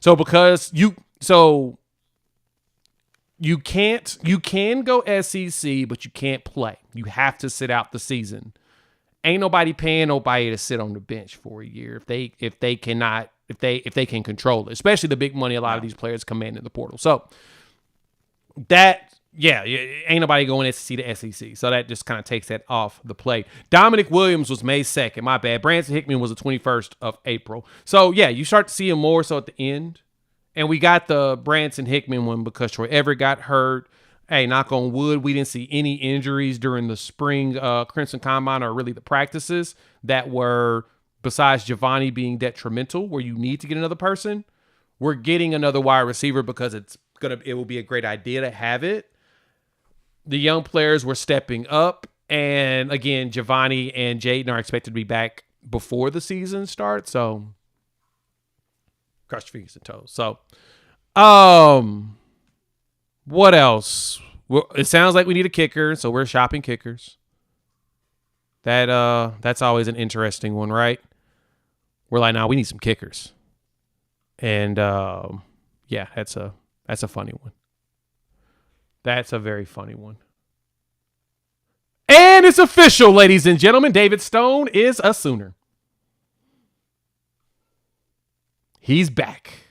So because you can go SEC, but you can't play. You have to sit out the season. Ain't nobody paying nobody to sit on the bench for a year if they can control it, especially the big money a lot of these players command in the portal. So ain't nobody going SEC to SEC. So that just kind of takes that off the plate. Dominic Williams was May 2nd. My bad. Branson Hickman was the 21st of April. So yeah, you start to see him more so at the end. And we got the Branson Hickman one because Troy Everett got hurt. Hey, knock on wood, we didn't see any injuries during the spring Crimson Combine or really the practices that were, besides Giovanni being detrimental, where you need to get another person. We're getting another wide receiver because it will be a great idea to have it. The young players were stepping up. And again, Giovanni and Jaden are expected to be back before the season starts. So, cross your fingers and toes. So, what else? Well, it sounds like we need a kicker, so we're shopping kickers. That's always an interesting one, right? We're like, nah, we need some kickers. And that's a funny one. That's a very funny one. And it's official, ladies and gentlemen. David Stone is a Sooner. He's back.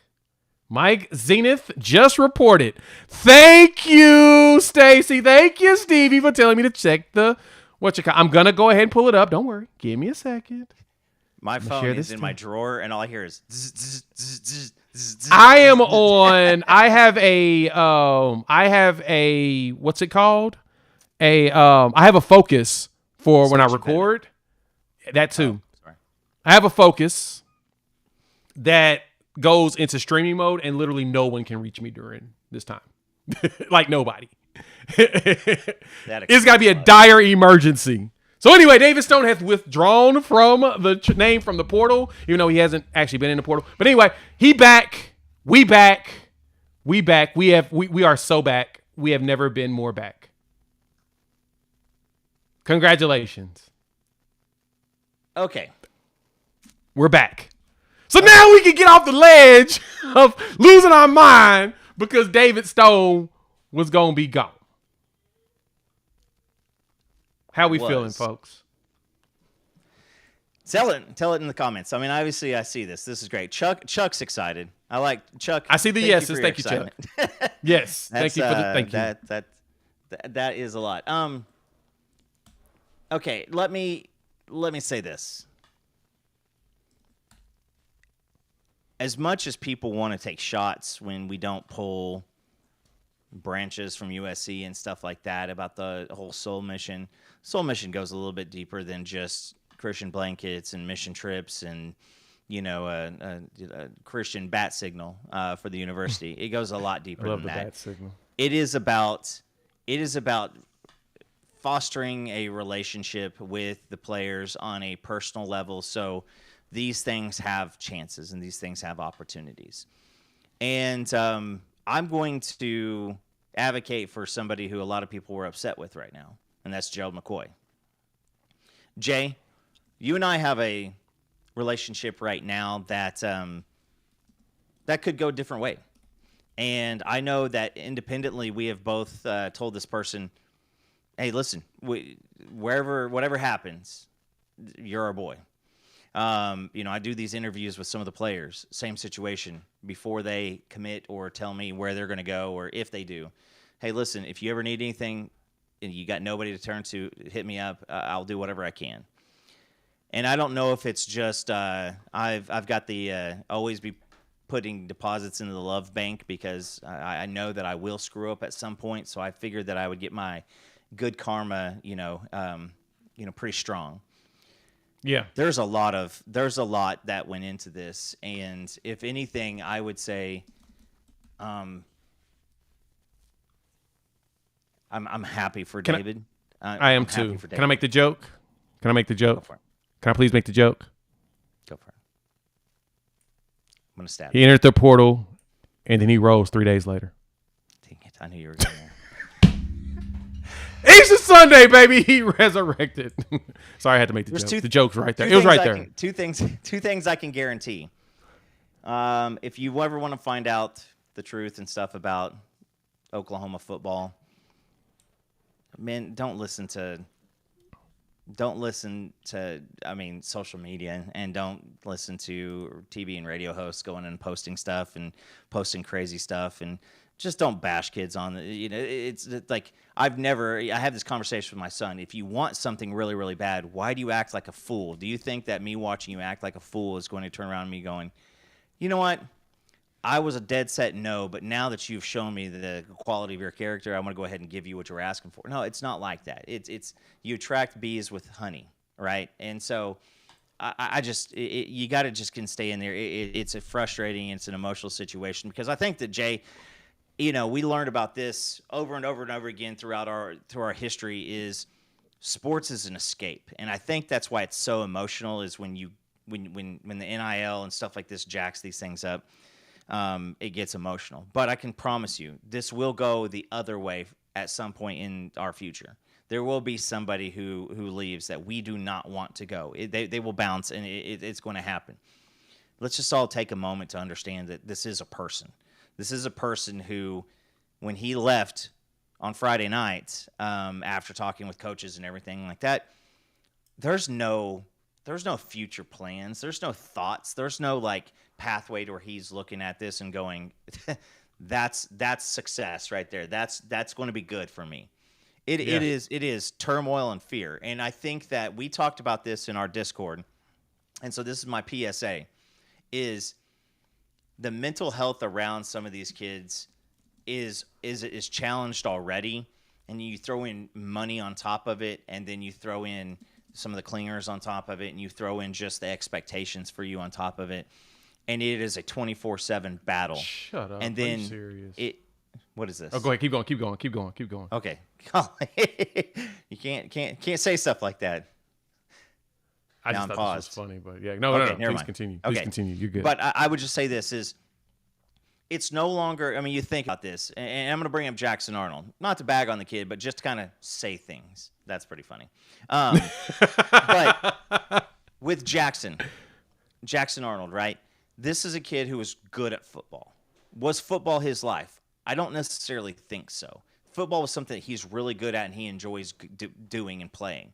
Mike Zenith just reported. Thank you, Stacy. Thank you, Stevie, for telling me to check I'm going to go ahead and pull it up. Don't worry. Give me a second. My phone is in my drawer, and all I hear is I have a what's it called? I have a Focus for when I record. That too. Oh, sorry. I have a Focus that goes into streaming mode, and literally no one can reach me during this time. Like nobody. It's got to be a dire emergency. So anyway, David Stone has withdrawn from the name from the portal, even though he hasn't actually been in the portal. But anyway, he back. We back. We back. We are so back. We have never been more back. Congratulations. Okay. We're back. So now we can get off the ledge of losing our mind because David Stone was going to be gone. How we feeling, folks? Tell it in the comments. I mean, obviously, I see this. This is great. Chuck's excited. I like Chuck. I see the yeses. Thank you, Chuck. Yes. Thank you for the thank you. That is a lot. Okay, let me say this. As much as people want to take shots when we don't pull branches from USC and stuff like that about the whole Soul Mission goes a little bit deeper than just Christian blankets and mission trips and a Christian bat signal for the university. It goes a lot deeper than that. Bat signal. It is about fostering a relationship with the players on a personal level. So these things have chances and these things have opportunities. And I'm going to advocate for somebody who a lot of people were upset with right now, and that's Gerald McCoy. Jay, you and I have a relationship right now that that could go a different way. And I know that independently, we have both told this person, hey, listen, whatever happens, you're our boy. I do these interviews with some of the players, same situation, before they commit or tell me where they're going to go, or if they do. Hey, listen, if you ever need anything and you got nobody to turn to, hit me up. I'll do whatever I can. And I don't know if it's just I've got the always be putting deposits into the love bank, because I know that I will screw up at some point. So I figured that I would get my good karma, pretty strong. Yeah. There's a lot that went into this, and if anything, I would say, I'm happy for David. I am too. Can I make the joke? Can I make the joke? Go for it. Can I please make the joke? Go for it. I'm gonna stab He you. entered the portal, and then he rose 3 days later. Dang it! I knew you were going there. Easter Sunday, baby, he resurrected. Sorry, I had to make the joke. The joke's right there. It was right there. Two things I can guarantee. If you ever want to find out the truth and stuff about Oklahoma football, man, don't listen to social media, and don't listen to TV and radio hosts going and posting stuff and posting crazy stuff, and just don't bash kids on the, it's like I have this conversation with my son. If you want something really, really bad, why do you act like a fool? Do you think that me watching you act like a fool is going to turn around and me going, you know what? I was a dead set no, but now that you've shown me the quality of your character, I'm going to go ahead and give you what you're asking for. No, it's not like that. It's you attract bees with honey, right? And so you got to just can stay in there. It's a frustrating, it's an emotional situation, because I think that Jay, we learned about this over and over and over again through our history, is sports is an escape. And I think that's why it's so emotional, is when the NIL and stuff like this jacks these things up. It gets emotional. But I can promise you, this will go the other way at some point in our future. There will be somebody who leaves that we do not want to go. They will bounce, and it's going to happen. Let's just all take a moment to understand that this is a person. This is a person who, when he left on Friday night, after talking with coaches and everything like that, there's no future plans. There's no thoughts. There's no pathway to where he's looking at this and going, that's success right there. That's going to be good for me. It is turmoil and fear. And I think that we talked about this in our Discord. And so this is my PSA, is the mental health around some of these kids is challenged already. And you throw in money on top of it, and then you throw in some of the clingers on top of it, and you throw in just the expectations for you on top of it, and it is a 24/7 battle. Shut up. And then Are you serious? What is this? Oh, go ahead. Keep going. Okay. You can't say stuff like that. I Now just I'm thought paused. this was funny, but yeah. No. Never Please mind. continue. Okay. Please continue. You're good. But I would just say this is, it's no longer, you think about this, and I'm going to bring up Jackson Arnold, not to bag on the kid, but just to kind of say things. That's pretty funny. But with Jackson Arnold, right? This is a kid who was good at football. Was football his life? I don't necessarily think so. Football was something that he's really good at and he enjoys doing and playing.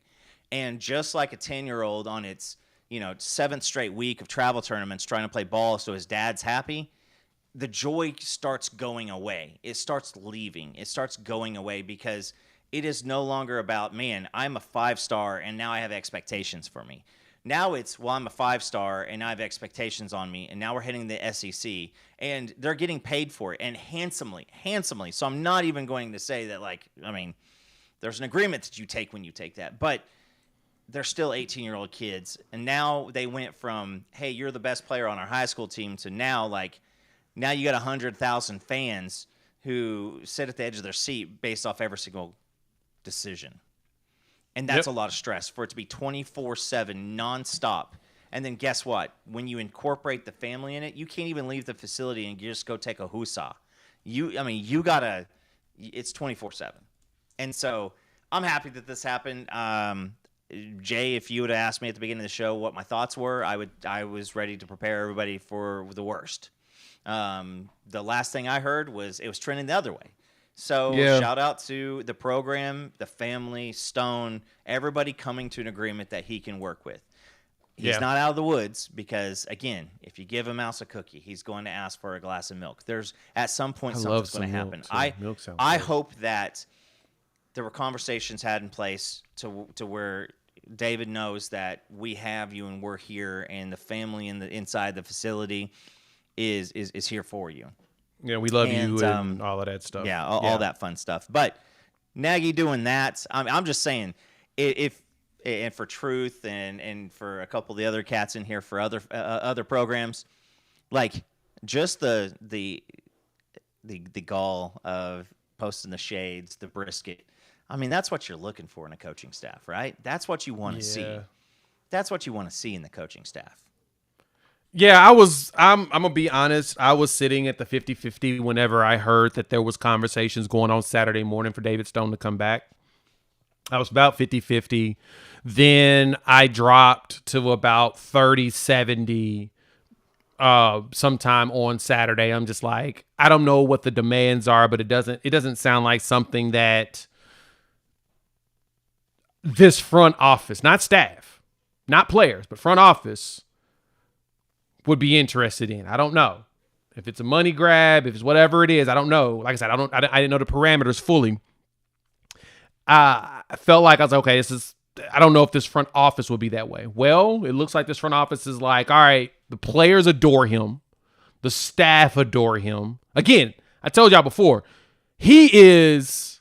And just like a 10-year-old on its 7th straight week of travel tournaments trying to play ball so his dad's happy, the joy starts going away. It starts leaving. It starts going away, because it is no longer about, man, I'm a 5-star and now I have expectations for me. Now it's, well, I'm a 5-star and now I have expectations on me, and now we're hitting the SEC, and they're getting paid for it, and handsomely. So I'm not even going to say that, there's an agreement that you take when you take that, but they're still 18-year-old kids, and now they went from, hey, you're the best player on our high school team, to now you got 100,000 fans who sit at the edge of their seat based off every single decision. And that's a lot of stress for it to be 24/7 nonstop. And then guess what? When you incorporate the family in it, you can't even leave the facility and just go take a husa. It's 24/7. And so I'm happy that this happened. Jay, if you would have asked me at the beginning of the show what my thoughts were, I was ready to prepare everybody for the worst. The last thing I heard was it was trending the other way. So Yeah. shout out to the program, the family, Stone, everybody coming to an agreement that he can work with. He's not out of the woods because, again, if you give a mouse a cookie, he's going to ask for a glass of milk. There's at some point something's going to happen. I hope that there were conversations had in place to where David knows that we have you and we're here, and the family inside the facility is here for you. Yeah, we love you and all of that stuff. Yeah, all that fun stuff. But Nagy doing that, I'm just saying, if and for Truth and for a couple of the other cats in here for other programs, like just the gall of posting the shades, the brisket. I mean, that's what you're looking for in a coaching staff, right? That's what you want to see. That's what you want to see in the coaching staff. Yeah, I'm going to be honest. I was sitting at the 50-50 whenever I heard that there was conversations going on Saturday morning for David Stone to come back. I was about 50-50. Then I dropped to about 30-70 sometime on Saturday. I'm just like, I don't know what the demands are, but it doesn't sound like something that this front office, not staff, not players, but front office would be interested in. I don't know if it's a money grab, if it's whatever it is. I don't know. Like I said, I didn't know the parameters fully. I felt like I was okay. I don't know if this front office would be that way. Well, it looks like this front office is like, all right, the players adore him, the staff adore him. Again, I told y'all before, he is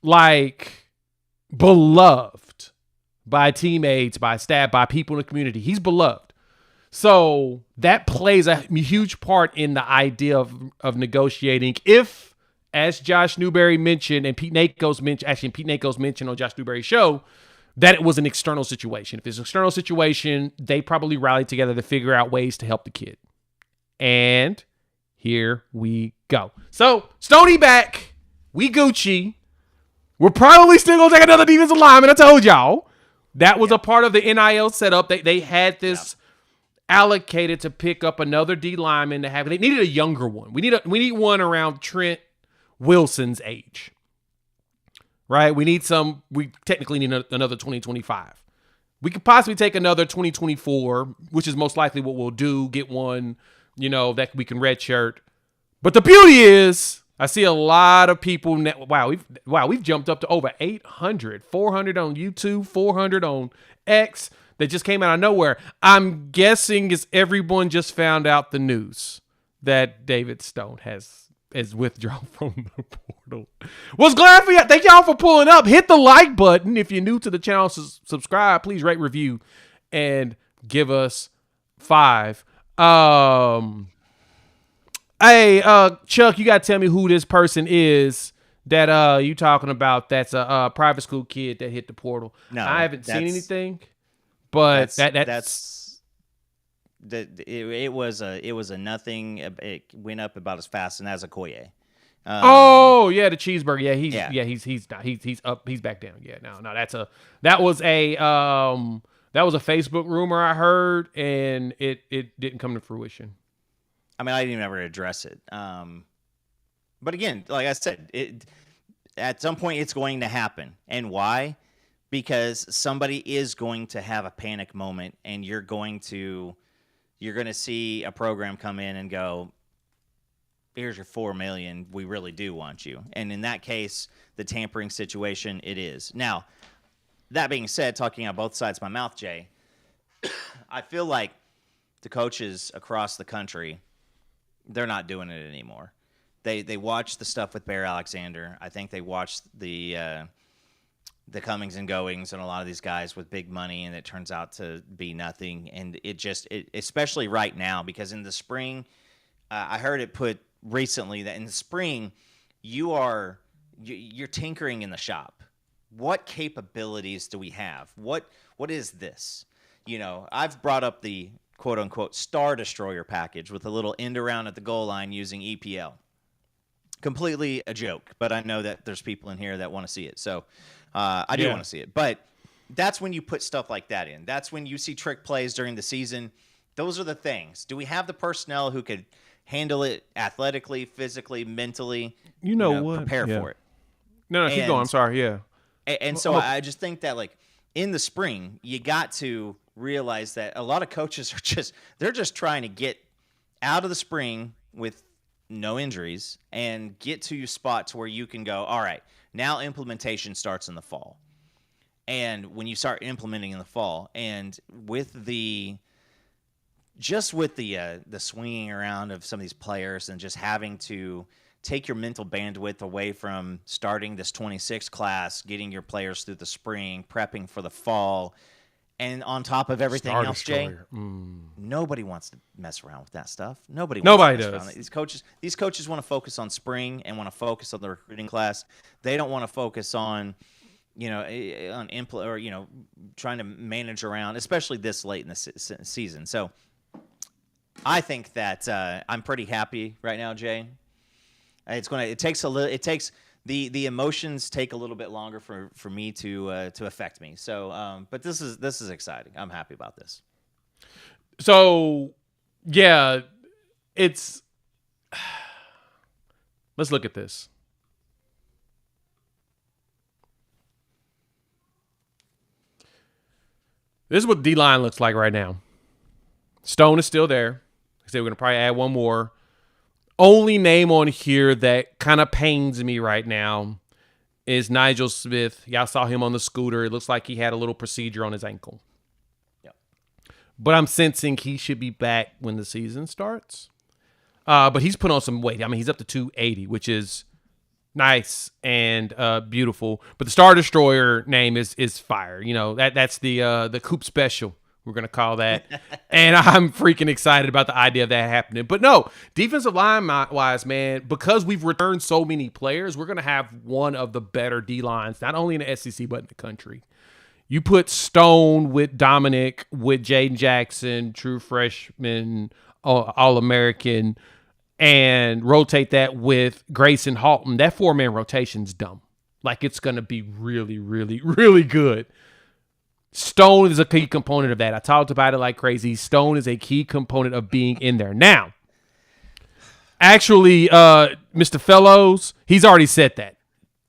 like beloved by teammates, by staff, by people in the community. He's beloved. So that plays a huge part in the idea of negotiating. If, as Josh Newberry mentioned, and Pete Nako's mentioned on Josh Newberry's show, that it was an external situation. If it's an external situation, they probably rallied together to figure out ways to help the kid. And here we go. So, Stoney back. We Gucci. We're probably still going to take another defensive lineman. I told y'all. That was a part of the NIL setup. They had this allocated to pick up another D lineman to have. They needed a younger one. We need one around Trent Wilson's age. Right? We technically need another 2025. We could possibly take another 2024, which is most likely what we'll do, get one, that we can redshirt. But the beauty is, I see a lot of people. We've jumped up to over 800, 400 on YouTube, 400 on X. That just came out of nowhere. I'm guessing is everyone just found out the news that David Stone has withdrawn from the portal. Was glad for you. Thank y'all for pulling up. Hit the like button if you're new to the channel. Subscribe. Please rate, review, and give us 5. Hey, Chuck, you gotta tell me who this person is that you talking about. That's a private school kid that hit the portal. No, I haven't seen anything. But it was a nothing. It went up about as fast as Azakoye. The cheeseburger. Yeah, he's up. He's back down. Yeah, no, that was a Facebook rumor I heard, and it didn't come to fruition. I mean, I didn't even ever address it. But again, like I said, at some point it's going to happen, and why? Because somebody is going to have a panic moment, and you're going to see a program come in and go, here's your $4 million. We really do want you. And in that case, the tampering situation, it is. Now, that being said, talking out both sides of my mouth, Jay, I feel like the coaches across the country, they're not doing it anymore. They watched the stuff with Bear Alexander. I think they watched the comings and goings and a lot of these guys with big money, and it turns out to be nothing. And it especially right now, because in the spring, I heard it put recently that in the spring, you're tinkering in the shop. What capabilities do we have? What is this? I've brought up the quote unquote Star Destroyer package with a little end around at the goal line using EPL. Completely a joke, but I know that there's people in here that want to see it. So I do want to see it. But that's when you put stuff like that in. That's when you see trick plays during the season. Those are the things. Do we have the personnel who could handle it athletically, physically, mentally? You know what? Prepare for it. No, keep going. I'm sorry. Yeah. And so I just think that, like, in the spring, you got to realize that a lot of coaches they're just trying to get out of the spring with no injuries and get to your spot to where you can go, all right, now implementation starts in the fall. And when you start implementing in the fall, and with the swinging around of some of these players and just having to take your mental bandwidth away from starting this 26 class, getting your players through the spring, prepping for the fall, and on top of everything else, Jay, nobody wants to mess around with that stuff. Nobody does. These coaches want to focus on spring and want to focus on the recruiting class. They don't want to focus on trying to manage around, especially this late in the season. So I think that I'm pretty happy right now, Jay. It takes the emotions take a little bit longer for me to affect me. So, but this is exciting. I'm happy about this. So, yeah, let's look at this. This is what the D-line looks like right now. Stone is still there. I said we're going to probably add one more. Only name on here that kind of pains me right now is Nigel Smith. Y'all saw him on the scooter. It looks like he had a little procedure on his ankle. Yep. But I'm sensing he should be back when the season starts. But he's put on some weight. I mean, he's up to 280, which is nice and beautiful. But the Star Destroyer name is fire. You know, that's the Coop special. We're going to call that. And I'm freaking excited about the idea of that happening. But no, defensive line-wise, man, because we've returned so many players, we're going to have one of the better D-lines, not only in the SEC, but in the country. You put Stone with Dominic, with Jaden Jackson, true freshman, All-American, and rotate that with Grayson Halton. That four-man rotation's dumb. Like, it's going to be really, really, really good. Stone is a key component of that. I talked about it like crazy. Stone is a key component of being in there. Now, actually, Mr. Fellows, he's already said that.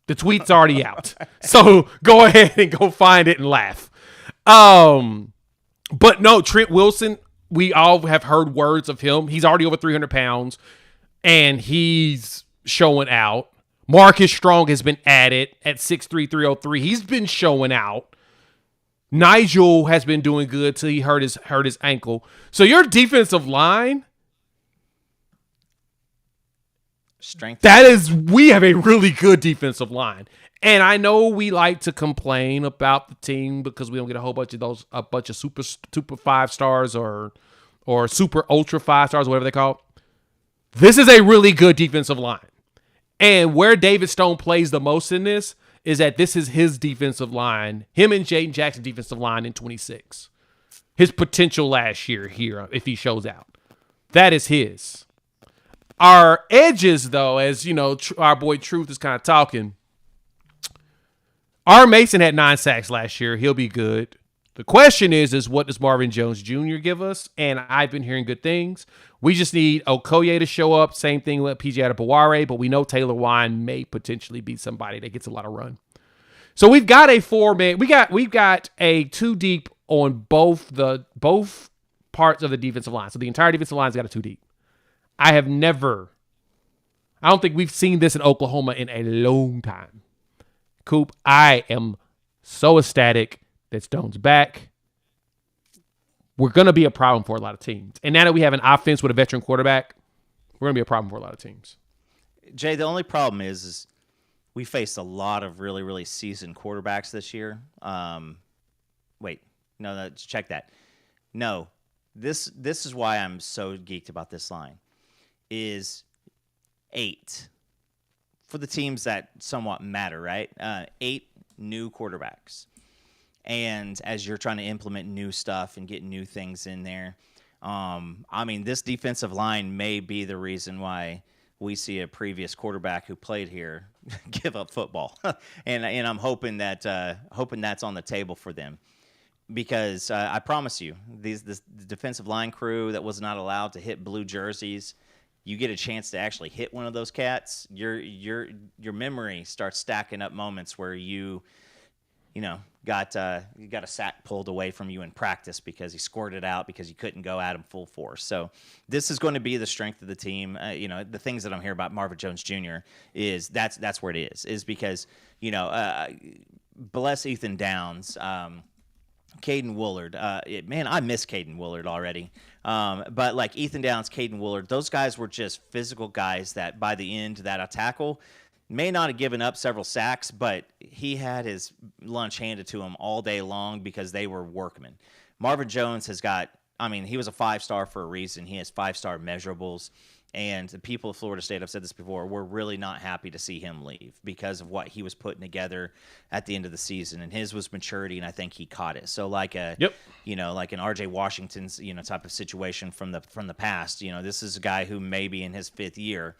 The tweet's already out. So go ahead and go find it and laugh. But no, Trent Wilson, we all have heard words of him. He's already over 300 pounds, and he's showing out. Marcus Strong has been added at 6'3", 303. He's been showing out. Nigel has been doing good till he hurt his ankle. So your defensive line, strength. We have a really good defensive line. And I know we like to complain about the team because we don't get a bunch of super 5 stars or super ultra 5 stars, whatever they call it. This is a really good defensive line. And where David Stone plays the most in this is that this is his defensive line, him and Jaden Jackson defensive line in 26. His potential last year here, if he shows out. That is his. Our edges, though, as you know, our boy Truth is kind of talking. R. Mason had 9 sacks last year. He'll be good. The question is what does Marvin Jones Jr. give us? And I've been hearing good things. We just need Okoye to show up. Same thing with PJ Adebaware, but we know Taylor Wine may potentially be somebody that gets a lot of run. So we've got a 4-man. We've got a 2 deep on both parts of the defensive line. So the entire defensive line's got a 2 deep. I don't think we've seen this in Oklahoma in a long time. Coop, I am so ecstatic that Stone's back. We're going to be a problem for a lot of teams. And now that we have an offense with a veteran quarterback, we're going to be a problem for a lot of teams. Jay, the only problem is we faced a lot of really, really seasoned quarterbacks this year. Check that. No, this is why I'm so geeked about this line. Is 8 for the teams that somewhat matter, right? 8 new quarterbacks. And as you're trying to implement new stuff and get new things in there, this defensive line may be the reason why we see a previous quarterback who played here give up football, and I'm hoping that's on the table for them. because I promise you, this defensive line crew that was not allowed to hit blue jerseys, you get a chance to actually hit one of those cats, your memory starts stacking up moments where you got a sack pulled away from you in practice because he scored it out because you couldn't go at him full force. So this is going to be the strength of the team. The things that I'm hearing about Marvin Jones Jr. is that's where it is because bless Ethan Downs. Caden Woolard, man, I miss Caden Woolard already. But like Ethan Downs, Caden Woolard, those guys were just physical guys that by the end, that a tackle may not have given up several sacks, but he had his lunch handed to him all day long because they were workmen. Marvin Jones has got, he was a 5-star for a reason. He has 5-star measurables. And the people of Florida State, I've said this before, we're really not happy to see him leave because of what he was putting together at the end of the season. And his was maturity, and I think he caught it. So like like an R.J. Washington's, type of situation from the past. This is a guy who may be in his 5th year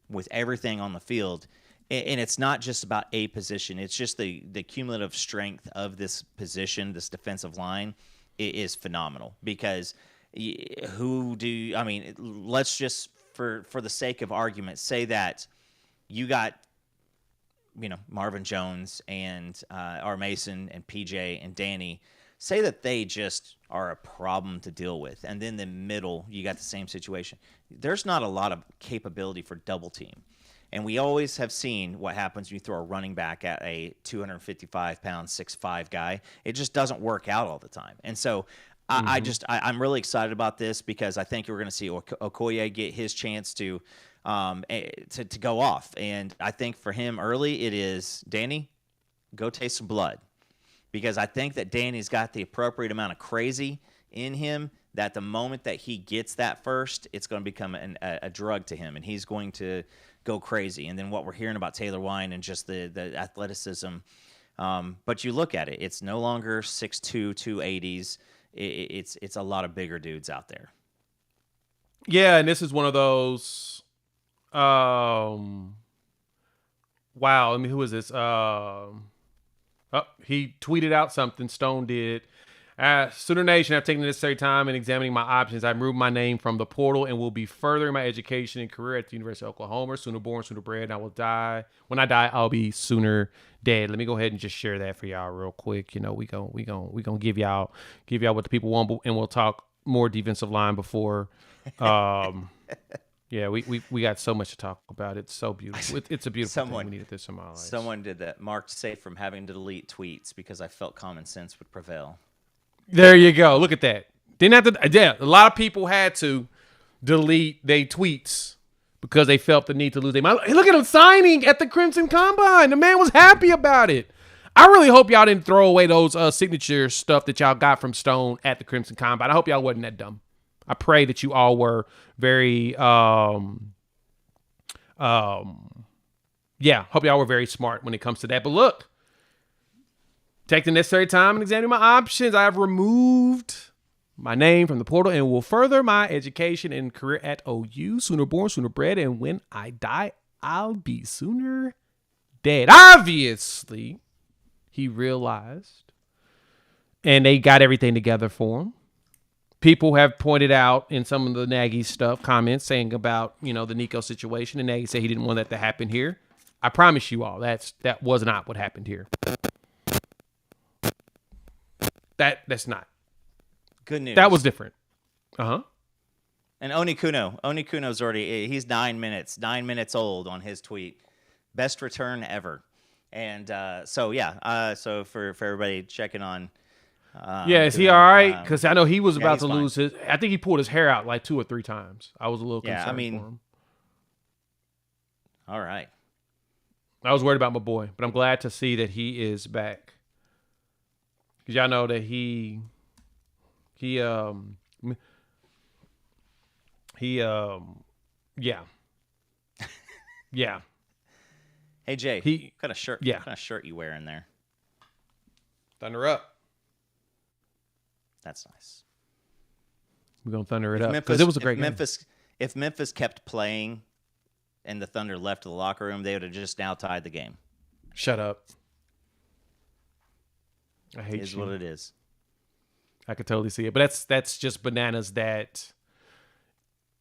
with everything on the field. And it's not just about a position. It's just the cumulative strength of this position, this defensive line, is phenomenal because – let's just for the sake of argument say that you got Marvin Jones and R. Mason and PJ and Danny, say that they just are a problem to deal with, and then the middle you got the same situation. There's not a lot of capability for double team, and we always have seen what happens when you throw a running back at a 255-pound 6'5" guy. It just doesn't work out all the time, and so I'm really excited about this because I think we're going to see Okoye get his chance to go off. And I think for him early, it is, Danny, go taste some blood. Because I think that Danny's got the appropriate amount of crazy in him that the moment that he gets that first, it's going to become a drug to him, and he's going to go crazy. And then what we're hearing about Taylor Wine and just the athleticism. But you look at it, it's no longer 6'2", 280s. It's a lot of bigger dudes out there. Yeah, and this is one of those. Wow, who is this? He tweeted out something. Stone did. Sooner Nation, I've taken the necessary time in examining my options. I've removed my name from the portal and will be furthering my education and career at the University of Oklahoma. Sooner born, sooner bred. I will die. When I die, I'll be sooner dead. Let me go ahead and just share that for y'all real quick. We gonna give y'all what the people want, and we'll talk more defensive line before. Yeah, we got so much to talk about. It's so beautiful. It's a beautiful thing. We needed this in my life. Someone did that. Marked safe from having to delete tweets because I felt common sense would prevail. There you go. Look at that. Didn't have to. Yeah, a lot of people had to delete their tweets because they felt the need to lose their mind. Hey, look at him signing at the Crimson Combine. The man was happy about it. I really hope y'all didn't throw away those signature stuff that y'all got from Stone at the Crimson Combine. I hope y'all wasn't that dumb. I pray that you all were very, hope y'all were very smart when it comes to that. But look, take the necessary time and examine my options. I have removed my name from the portal and will further my education and career at OU. Sooner born, sooner bred. And when I die, I'll be sooner dead. Obviously, he realized, and they got everything together for him. People have pointed out in some of the Nagy stuff, comments saying about, the Nico situation, and Nagy said he didn't want that to happen here. I promise you all, that was not what happened here. That's not. Good news. That was different. Uh-huh. And Onikuno's already, he's 9 minutes old on his tweet. Best return ever. And so for everybody checking on. Is he all right? Because I know he was about to lose his. I think he pulled his hair out like 2 or 3 times. I was a little concerned for him. All right. I was worried about my boy, but I'm glad to see that he is back. Because y'all know that he yeah. Hey Jay, what kind of shirt? Yeah. What kind of shirt you wearing there? Thunder up. That's nice. We're gonna thunder it up because it was a great game. If Memphis kept playing, and the Thunder left the locker room, they would have just now tied the game. Shut up. I hate you. Is what it is. I could totally see it. But that's just bananas that.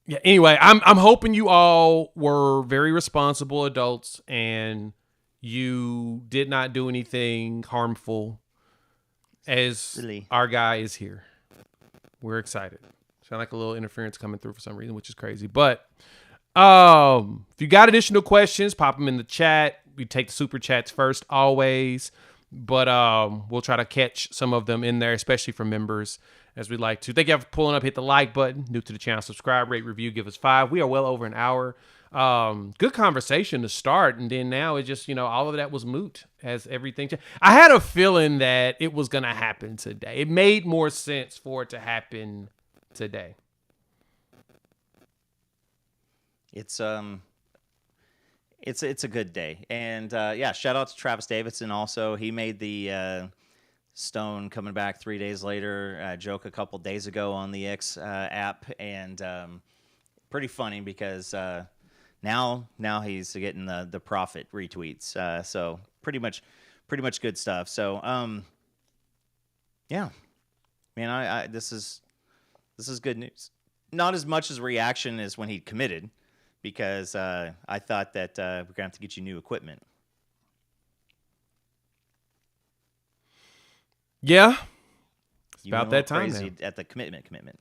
Yeah. Anyway, I'm hoping you all were very responsible adults and you did not do anything harmful. As Silly. our guy is here, we're excited. Sound like a little interference coming through for some reason, which is crazy. But if you got additional questions, pop them in the chat. We take the super chats first, always. But we'll try to catch some of them in there, especially for members, as we like to. Thank you for pulling up. Hit the like button. New to the channel, subscribe, rate, review, give us 5. We are well over an hour. Good conversation to start, and then now it's just, all of that was moot as everything. I had a feeling that it was gonna happen today. It made more sense for it to happen today. It's a good day, and shout out to Travis Davidson. Also, he made the Stone coming back 3 days later joke a couple days ago on the X app, and pretty funny because now he's getting the profit retweets. So pretty much good stuff. So yeah, man, I this is good news. Not as much as reaction as when he committed, because I thought that we're gonna have to get you new equipment. Yeah, it's You about went a that little time crazy now. at the commitment.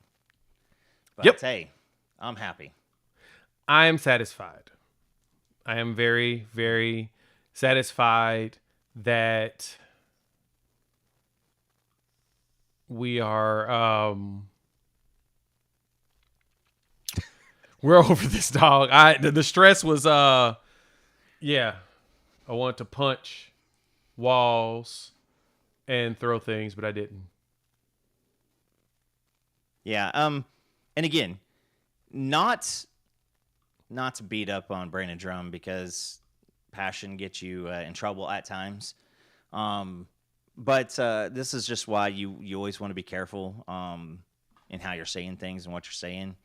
But Yep. hey, I'm happy. I am satisfied. I am very, very satisfied that we are we're over this, dog. The stress was yeah. I wanted to punch walls and throw things, but I didn't. Yeah. And again, not to beat up on Brandon Drum, because passion gets you in trouble at times. But this is just why you always want to be careful in how you're saying things and what you're saying.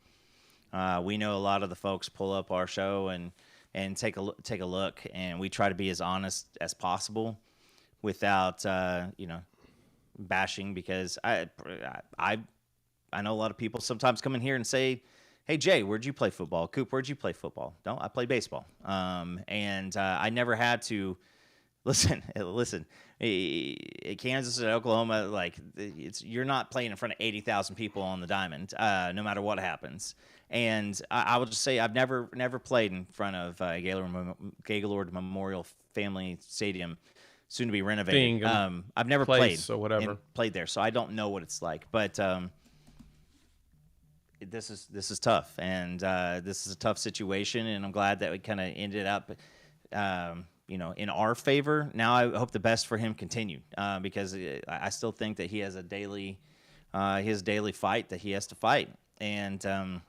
We know a lot of the folks pull up our show and take a look, and we try to be as honest as possible without bashing, because I know a lot of people sometimes come in here and say, "Hey Jay, where'd you play football? Coop, where'd you play football?" No, I play baseball. And I never had to listen. Kansas and Oklahoma, like, you're not playing in front of 80,000 people on the diamond, no matter what happens. And I will just say I've never played in front of Gaylord Memorial Family Stadium, soon to be renovated. I've never played there, so I don't know what it's like. But this is tough, and this is a tough situation, and I'm glad that we kind of ended up, in our favor. Now I hope the best for him continued, because I still think that he has a daily fight that he has to fight, and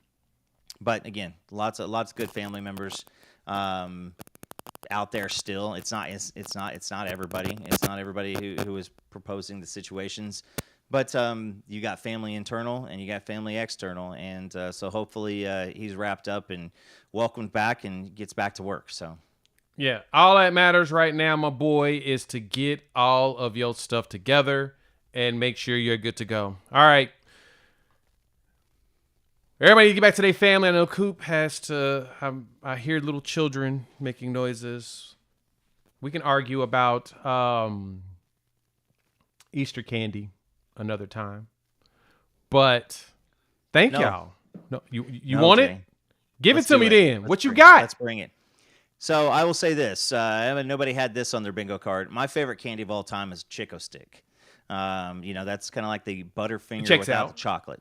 but again, lots of good family members out there still. It's not everybody. It's not everybody who is proposing the situations. But you got family internal and you got family external, and so hopefully he's wrapped up and welcomed back and gets back to work. So, yeah, all that matters right now, my boy, is to get all of your stuff together and make sure you're good to go. All right. Everybody get back to their family. I know Coop has to. I hear little children making noises. We can argue about Easter candy another time, but thank y'all. No, you want Jay. it? Give Let's it to me do then. What you bring got? Let's bring it. So I will say this: nobody had this on their bingo card. My favorite candy of all time is Chico Stick. That's kind of like the Butterfinger without the chocolate.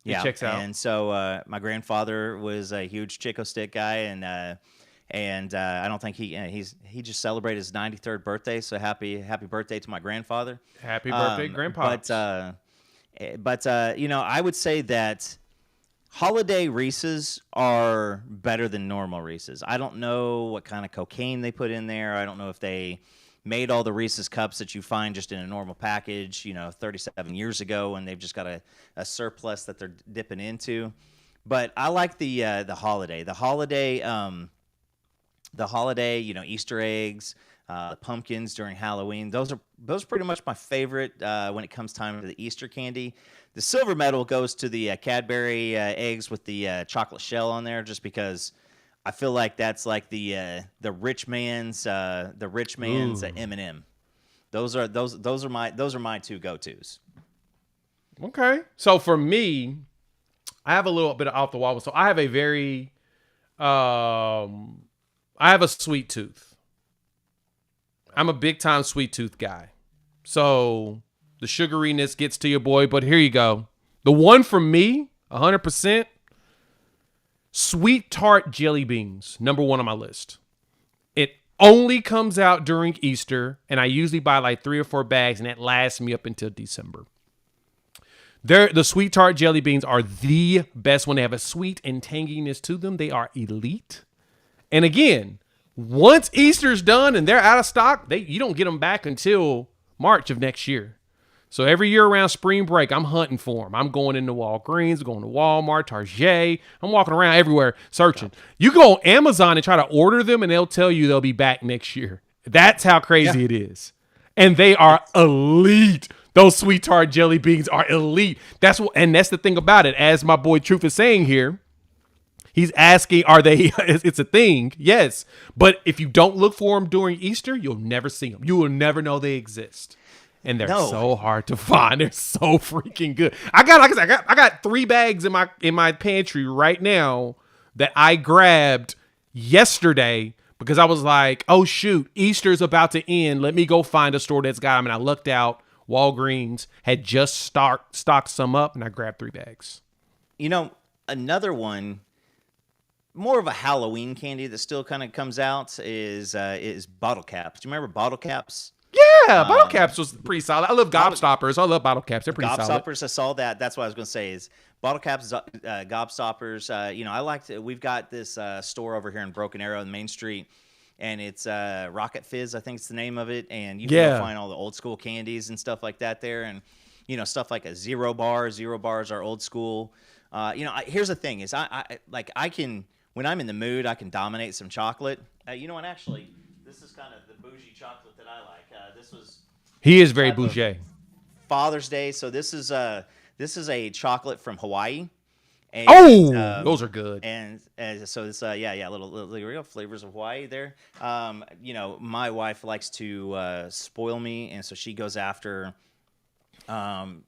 Yeah, checks out. And so my grandfather was a huge Chico Stick guy, and I don't think he just celebrated his 93rd birthday. So happy birthday to my grandfather. Happy birthday, Grandpa. But I would say that holiday Reese's are better than normal Reese's. I don't know what kind of cocaine they put in there. I don't know if they made all the Reese's cups that you find just in a normal package, 37 years ago, and they've just got a surplus that they're dipping into. But I like the holiday. The holiday, Easter eggs, The pumpkins during Halloween. Those are pretty much my favorite when it comes time to the Easter candy. The silver medal goes to the Cadbury eggs with the chocolate shell on there, just because I feel like that's like the rich man's M&M. Those are my two go-tos. Okay. So for me, I have a little bit of off the wall. So I have a sweet tooth. I'm a big time sweet tooth guy. So the sugariness gets to your boy, but here you go. The one for me, 100%, sweet tart jelly beans, number 1 on my list. It only comes out during Easter, and I usually buy like 3 or 4 bags, and that lasts me up until December. The sweet tart jelly beans are the best when they have a sweet and tanginess to them. They are elite. And again, once Easter's done and they're out of stock, you don't get them back until March of next year. So every year around spring break, I'm hunting for them. I'm going into Walgreens, going to Walmart, Target. I'm walking around everywhere searching. You go on Amazon and try to order them, and they'll tell you they'll be back next year. That's how crazy it is. And they are elite. Those sweet tart jelly beans are elite. That's the thing about it. As my boy Truth is saying here, he's asking, are they? It's a thing, yes. But if you don't look for them during Easter, you'll never see them. You will never know they exist. And they're so hard to find. They're so freaking good. I got 3 bags in my pantry right now that I grabbed yesterday because I was like, oh shoot, Easter's about to end. Let me go find a store that's got them. And I looked out. Walgreens had just stocked some up, and I grabbed 3 bags. You know, another one, more of a Halloween candy that still kind of comes out is bottle caps. Do you remember bottle caps? Yeah, bottle caps was pretty solid. I love gobstoppers. I love bottle caps. They're pretty solid. Gobstoppers, I saw that. That's what I was going to say is bottle caps, gobstoppers. I like to. We've got this store over here in Broken Arrow on Main Street, and it's Rocket Fizz, I think it's the name of it. And you can find all the old school candies and stuff like that there, and stuff like a Zero Bar. Zero Bars are old school. Here's the thing: is I can, when I'm in the mood, I can dominate some chocolate. And actually, this is kind of the bougie chocolate that I like. He is very bougie. Father's Day, so this is a chocolate from Hawaii. And, those are good. And so it's little here we go, flavors of Hawaii there. My wife likes to spoil me, and so she goes after and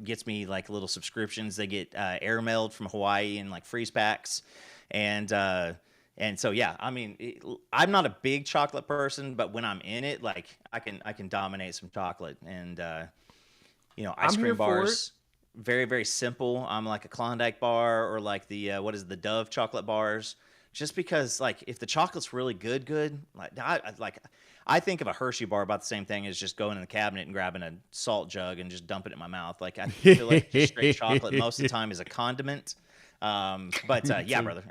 gets me like little subscriptions. They get airmailed from Hawaii and like freeze packs, and so I'm not a big chocolate person, but when I'm in it, like I can dominate some chocolate. And ice cream bars, very very simple. I'm like a Klondike bar or like the the Dove chocolate bars, just because like if the chocolate's really good, I think of a Hershey bar about the same thing as just going in the cabinet and grabbing a salt jug and just dumping it in my mouth. Like I feel like just straight chocolate most of the time is a condiment. Brother.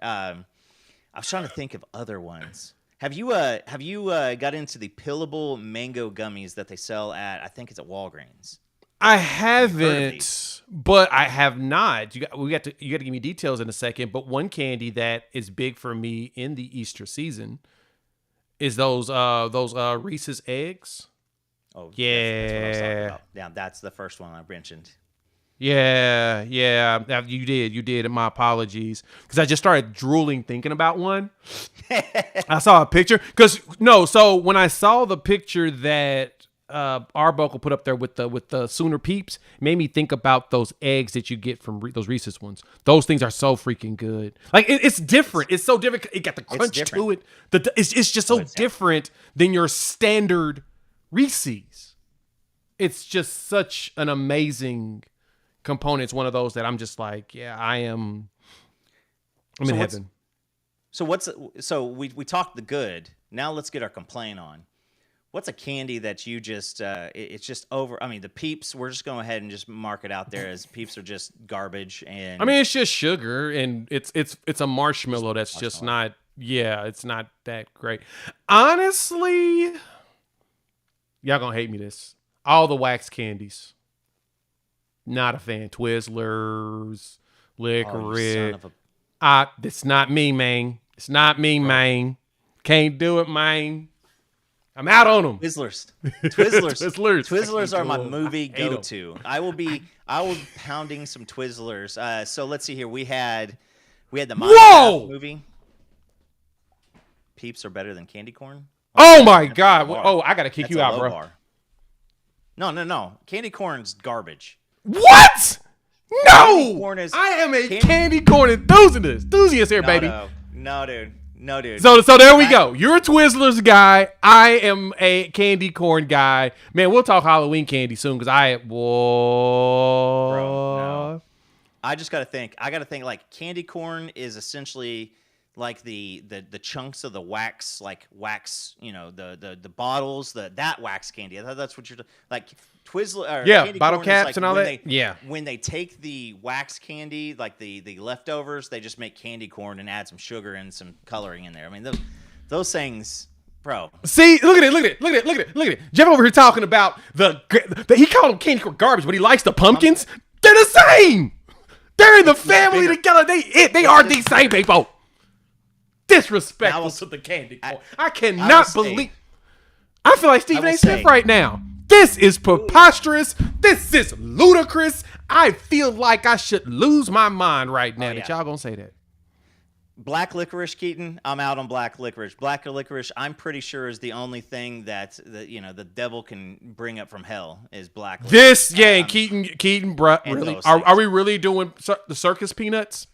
I was trying to think of other ones. Have you got into the pillable mango gummies that they sell at? I think it's at Walgreens. I haven't, but I have not. You got to give me details in a second. But one candy that is big for me in the Easter season is those Reese's eggs. Oh yeah, that's what I was talking about. Yeah, that's the first one I mentioned. Yeah, you did. My apologies, because I just started drooling thinking about one. I saw a picture, so when I saw the picture that Arbuckle put up there with the Sooner Peeps, it made me think about those eggs that you get from those Reese's ones. Those things are so freaking good. Like it's different. It's so different. It got the crunch to it. It's just so different than your standard Reese's. It's just such an amazing component. It's one of those that I'm just like, I'm in heaven. So we talked the good. Now let's get our complaint on. What's a candy that you just it's just over? I mean, the Peeps, we're just going ahead and just mark it out there as Peeps are just garbage. And I mean, it's just sugar, and it's a marshmallow that's just not. Yeah, it's not that great. Honestly, y'all gonna hate me this. All the wax candies. Not a fan. Twizzlers, licorice. It's not me, man. It's not me, man. Can't do it, man. I'm out on them. Twizzlers. Twizzlers. Twizzlers are my I movie hate 'em. go-to. I will be pounding some Twizzlers. So let's see here. We had the Minecraft movie. Peeps are better than candy corn. Oh my God! Oh, I gotta kick you out, bro. Bar. No. Candy corn's garbage. What? No! I am a candy corn enthusiast here, baby. No, dude. So there we go. You're a Twizzlers guy. I am a candy corn guy. Man, we'll talk Halloween candy soon because Bro, no. I just gotta think. Like candy corn is essentially like the chunks of the wax, the bottles, that wax candy. I thought that's what you're like. Twizzler, yeah, bottle caps like and all that. When they take the wax candy, like the leftovers, they just make candy corn and add some sugar and some coloring in there. I mean, those things, bro. See, look at it. Jeff over here talking about he called them candy corn garbage, but he likes the pumpkins. They're the same. They're in the family together. They are the same people. Disrespectful to the candy corn. I cannot believe. I feel like Stephen A. Smith right now. This is preposterous. This is ludicrous. I feel like I should lose my mind right now that y'all gonna say that. Black licorice, Keaton. I'm out on black licorice. Black licorice, I'm pretty sure is the only thing that the devil can bring up from hell is black licorice. And Keaton, bro. Really? Are we really doing the circus peanuts?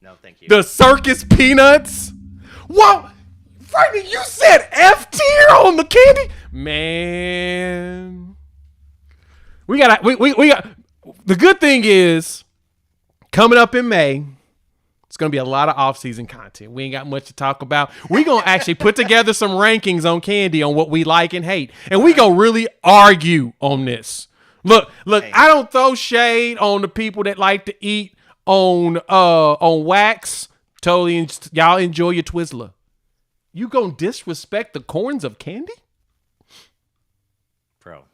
No, thank you. The circus peanuts? Whoa! Frankie, you said F tier on the candy? Man. We got the good thing is coming up in May, it's gonna be a lot of off-season content. We ain't got much to talk about. We gonna actually put together some rankings on candy on what we like and hate. And we gonna really argue on this. Look, hey. I don't throw shade on the people that like to eat on wax. Totally, y'all enjoy your Twizzler. You gonna disrespect the corns of candy? Bro.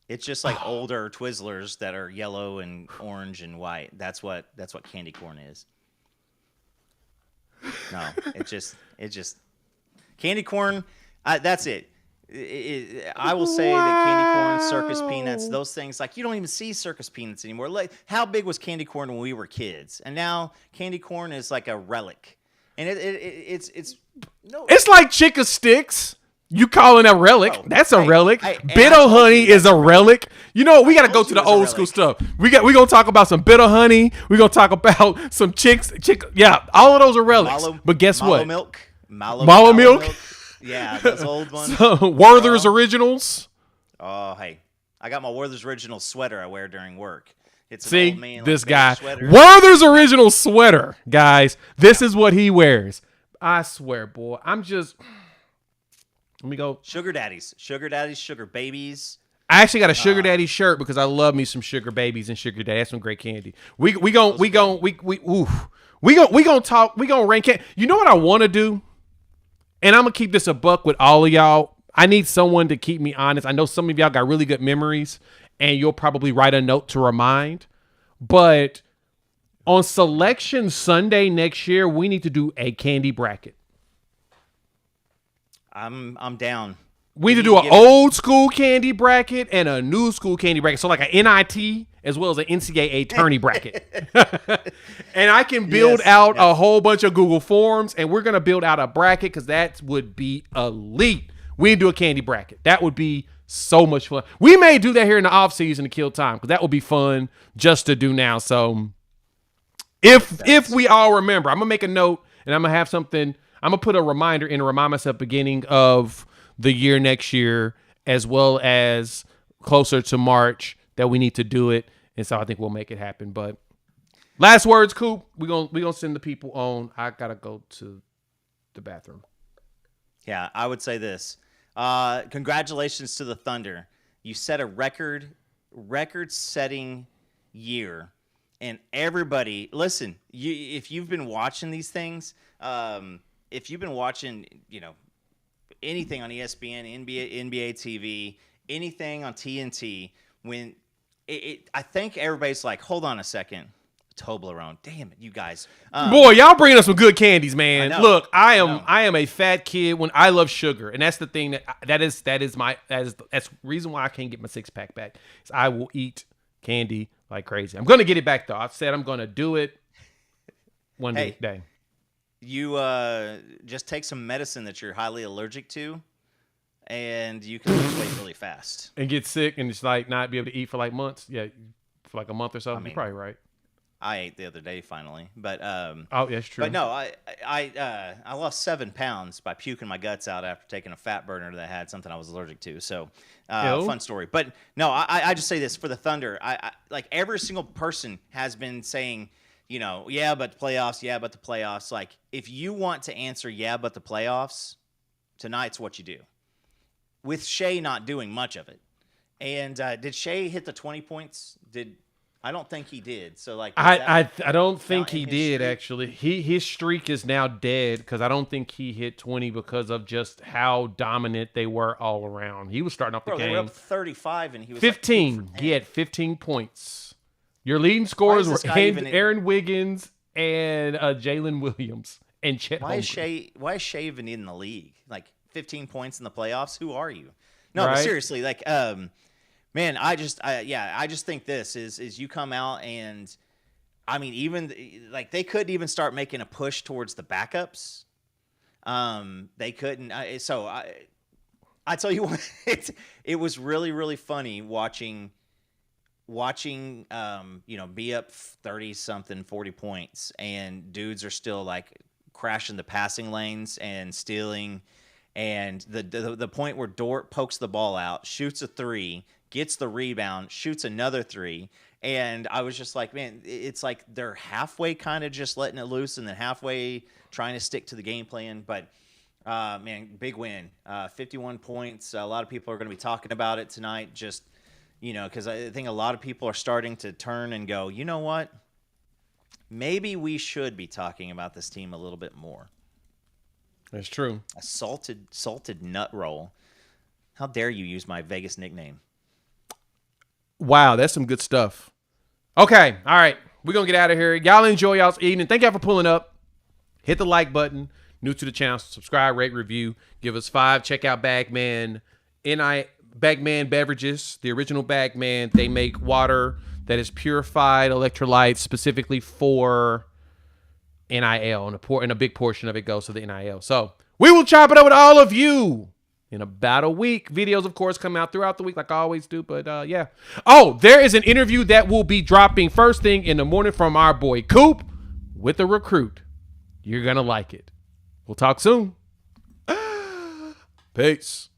It's just like older Twizzlers that are yellow and orange and white. That's what candy corn is. No, it just candy corn, that's it. I will say that candy corn, circus peanuts, those things, like you don't even see circus peanuts anymore. Like, how big was candy corn when we were kids? And now candy corn is like a relic. And it's like Chica Sticks. You calling a relic? Bro, that's a relic. Bitter honey is a relic. You know what? We got to go to the old school stuff. We gonna talk about some bitter honey. We gonna talk about some chicks. Yeah, all of those are relics. But guess what? Mallow milk. Yeah, those old ones. Werther's Originals. Oh, hey, I got my Werther's Original sweater I wear during work. It's an See, old man, this like, guy. sweater. Werther's Original sweater, guys. This is what he wears. I swear, boy. I'm just. Let me go. Sugar daddies, sugar babies. I actually got a sugar daddy shirt because I love me some sugar babies and sugar daddy. That's some great candy. We gonna talk. We gonna rank it. You know what I want to do, and I'm gonna keep this a buck with all of y'all. I need someone to keep me honest. I know some of y'all got really good memories, and you'll probably write a note to remind. But on Selection Sunday next year, we need to do a candy bracket. I'm down. We need to do an old school candy bracket and a new school candy bracket. So like an NIT as well as an NCAA tourney bracket. And I can build out a whole bunch of Google Forms, and we're going to build out a bracket because that would be elite. We need to do a candy bracket. That would be so much fun. We may do that here in the off season to kill time because that would be fun just to do now. So if we all remember, I'm going to make a note and I'm going to have something. I'm going to put a reminder in to remind myself beginning of the year next year, as well as closer to March, that we need to do it. And so I think we'll make it happen. But last words, Coop. We're gonna send the people on. I got to go to the bathroom. Yeah, I would say this. Congratulations to the Thunder. You set a record-setting year. And everybody, listen, if you've been watching these things, if you've been watching, anything on ESPN, NBA TV, anything on TNT, when I think everybody's like, hold on a second. Toblerone. Damn it, you guys. Boy, y'all bringing us some good candies, man. I know. Look, I know. am a fat kid when I love sugar, and that's the thing that's the reason why I can't get my 6-pack back. Is I will eat candy like crazy. I'm gonna get it back though. I said I'm gonna do it one day. You just take some medicine that you're highly allergic to, and you can lose weight really fast. And get sick and just like not be able to eat for like months. Yeah, for like a month or so. mean, You're probably right. I ate the other day finally, but Oh, that's true. But no, I lost 7 pounds by puking my guts out after taking a fat burner that had something I was allergic to. So fun story. But no, I just say this for the Thunder. I like every single person has been saying, you know, yeah, but the playoffs, yeah, but the playoffs. Like if you want to answer yeah, but the playoffs, tonight's what you do. With Shea not doing much of it, and did Shea hit the 20 points? I don't think he did. So like, I don't think he did streak? actually. His streak is now dead because I don't think he hit 20 because of just how dominant they were all around. He was starting off the Bro, game. they were up 35 and he was 15. Like 2 for 10. He had 15 points. Your leading scorers were Aaron Wiggins and Jalen Williams and Chet Holmgren. Why is Shea even in the league? Like 15 points in the playoffs? Who are you? No, Right? but seriously, like man, I just think this is you come out and I mean even like they couldn't even start making a push towards the backups. They couldn't. So I tell you what, it was really really funny watching be up 30 something 40 points and dudes are still like crashing the passing lanes and stealing, and the point where Dort pokes the ball out, shoots a 3, gets the rebound, shoots another 3, and I was just like, man, it's like they're halfway kind of just letting it loose and then halfway trying to stick to the game plan. But man, big win, 51 points. A lot of people are going to be talking about it tonight, just because I think a lot of people are starting to turn and go, you know what, maybe we should be talking about this team a little bit more. That's true. A salted nut roll. How dare you use my Vegas nickname? Wow, that's some good stuff. Okay, all right. We're going to get out of here. Y'all enjoy y'all's evening. Thank y'all for pulling up. Hit the like button. New to the channel, subscribe, rate, review. Give us 5. Check out Bagman Beverages, the original Bagman. They make water that is purified electrolytes specifically for NIL, and a big portion of it goes to the NIL. So we will chop it up with all of you in about a week. Videos, of course, come out throughout the week like I always do. But yeah. Oh, there is an interview that will be dropping first thing in the morning from our boy Coop with the Recruit. You're going to like it. We'll talk soon. Peace.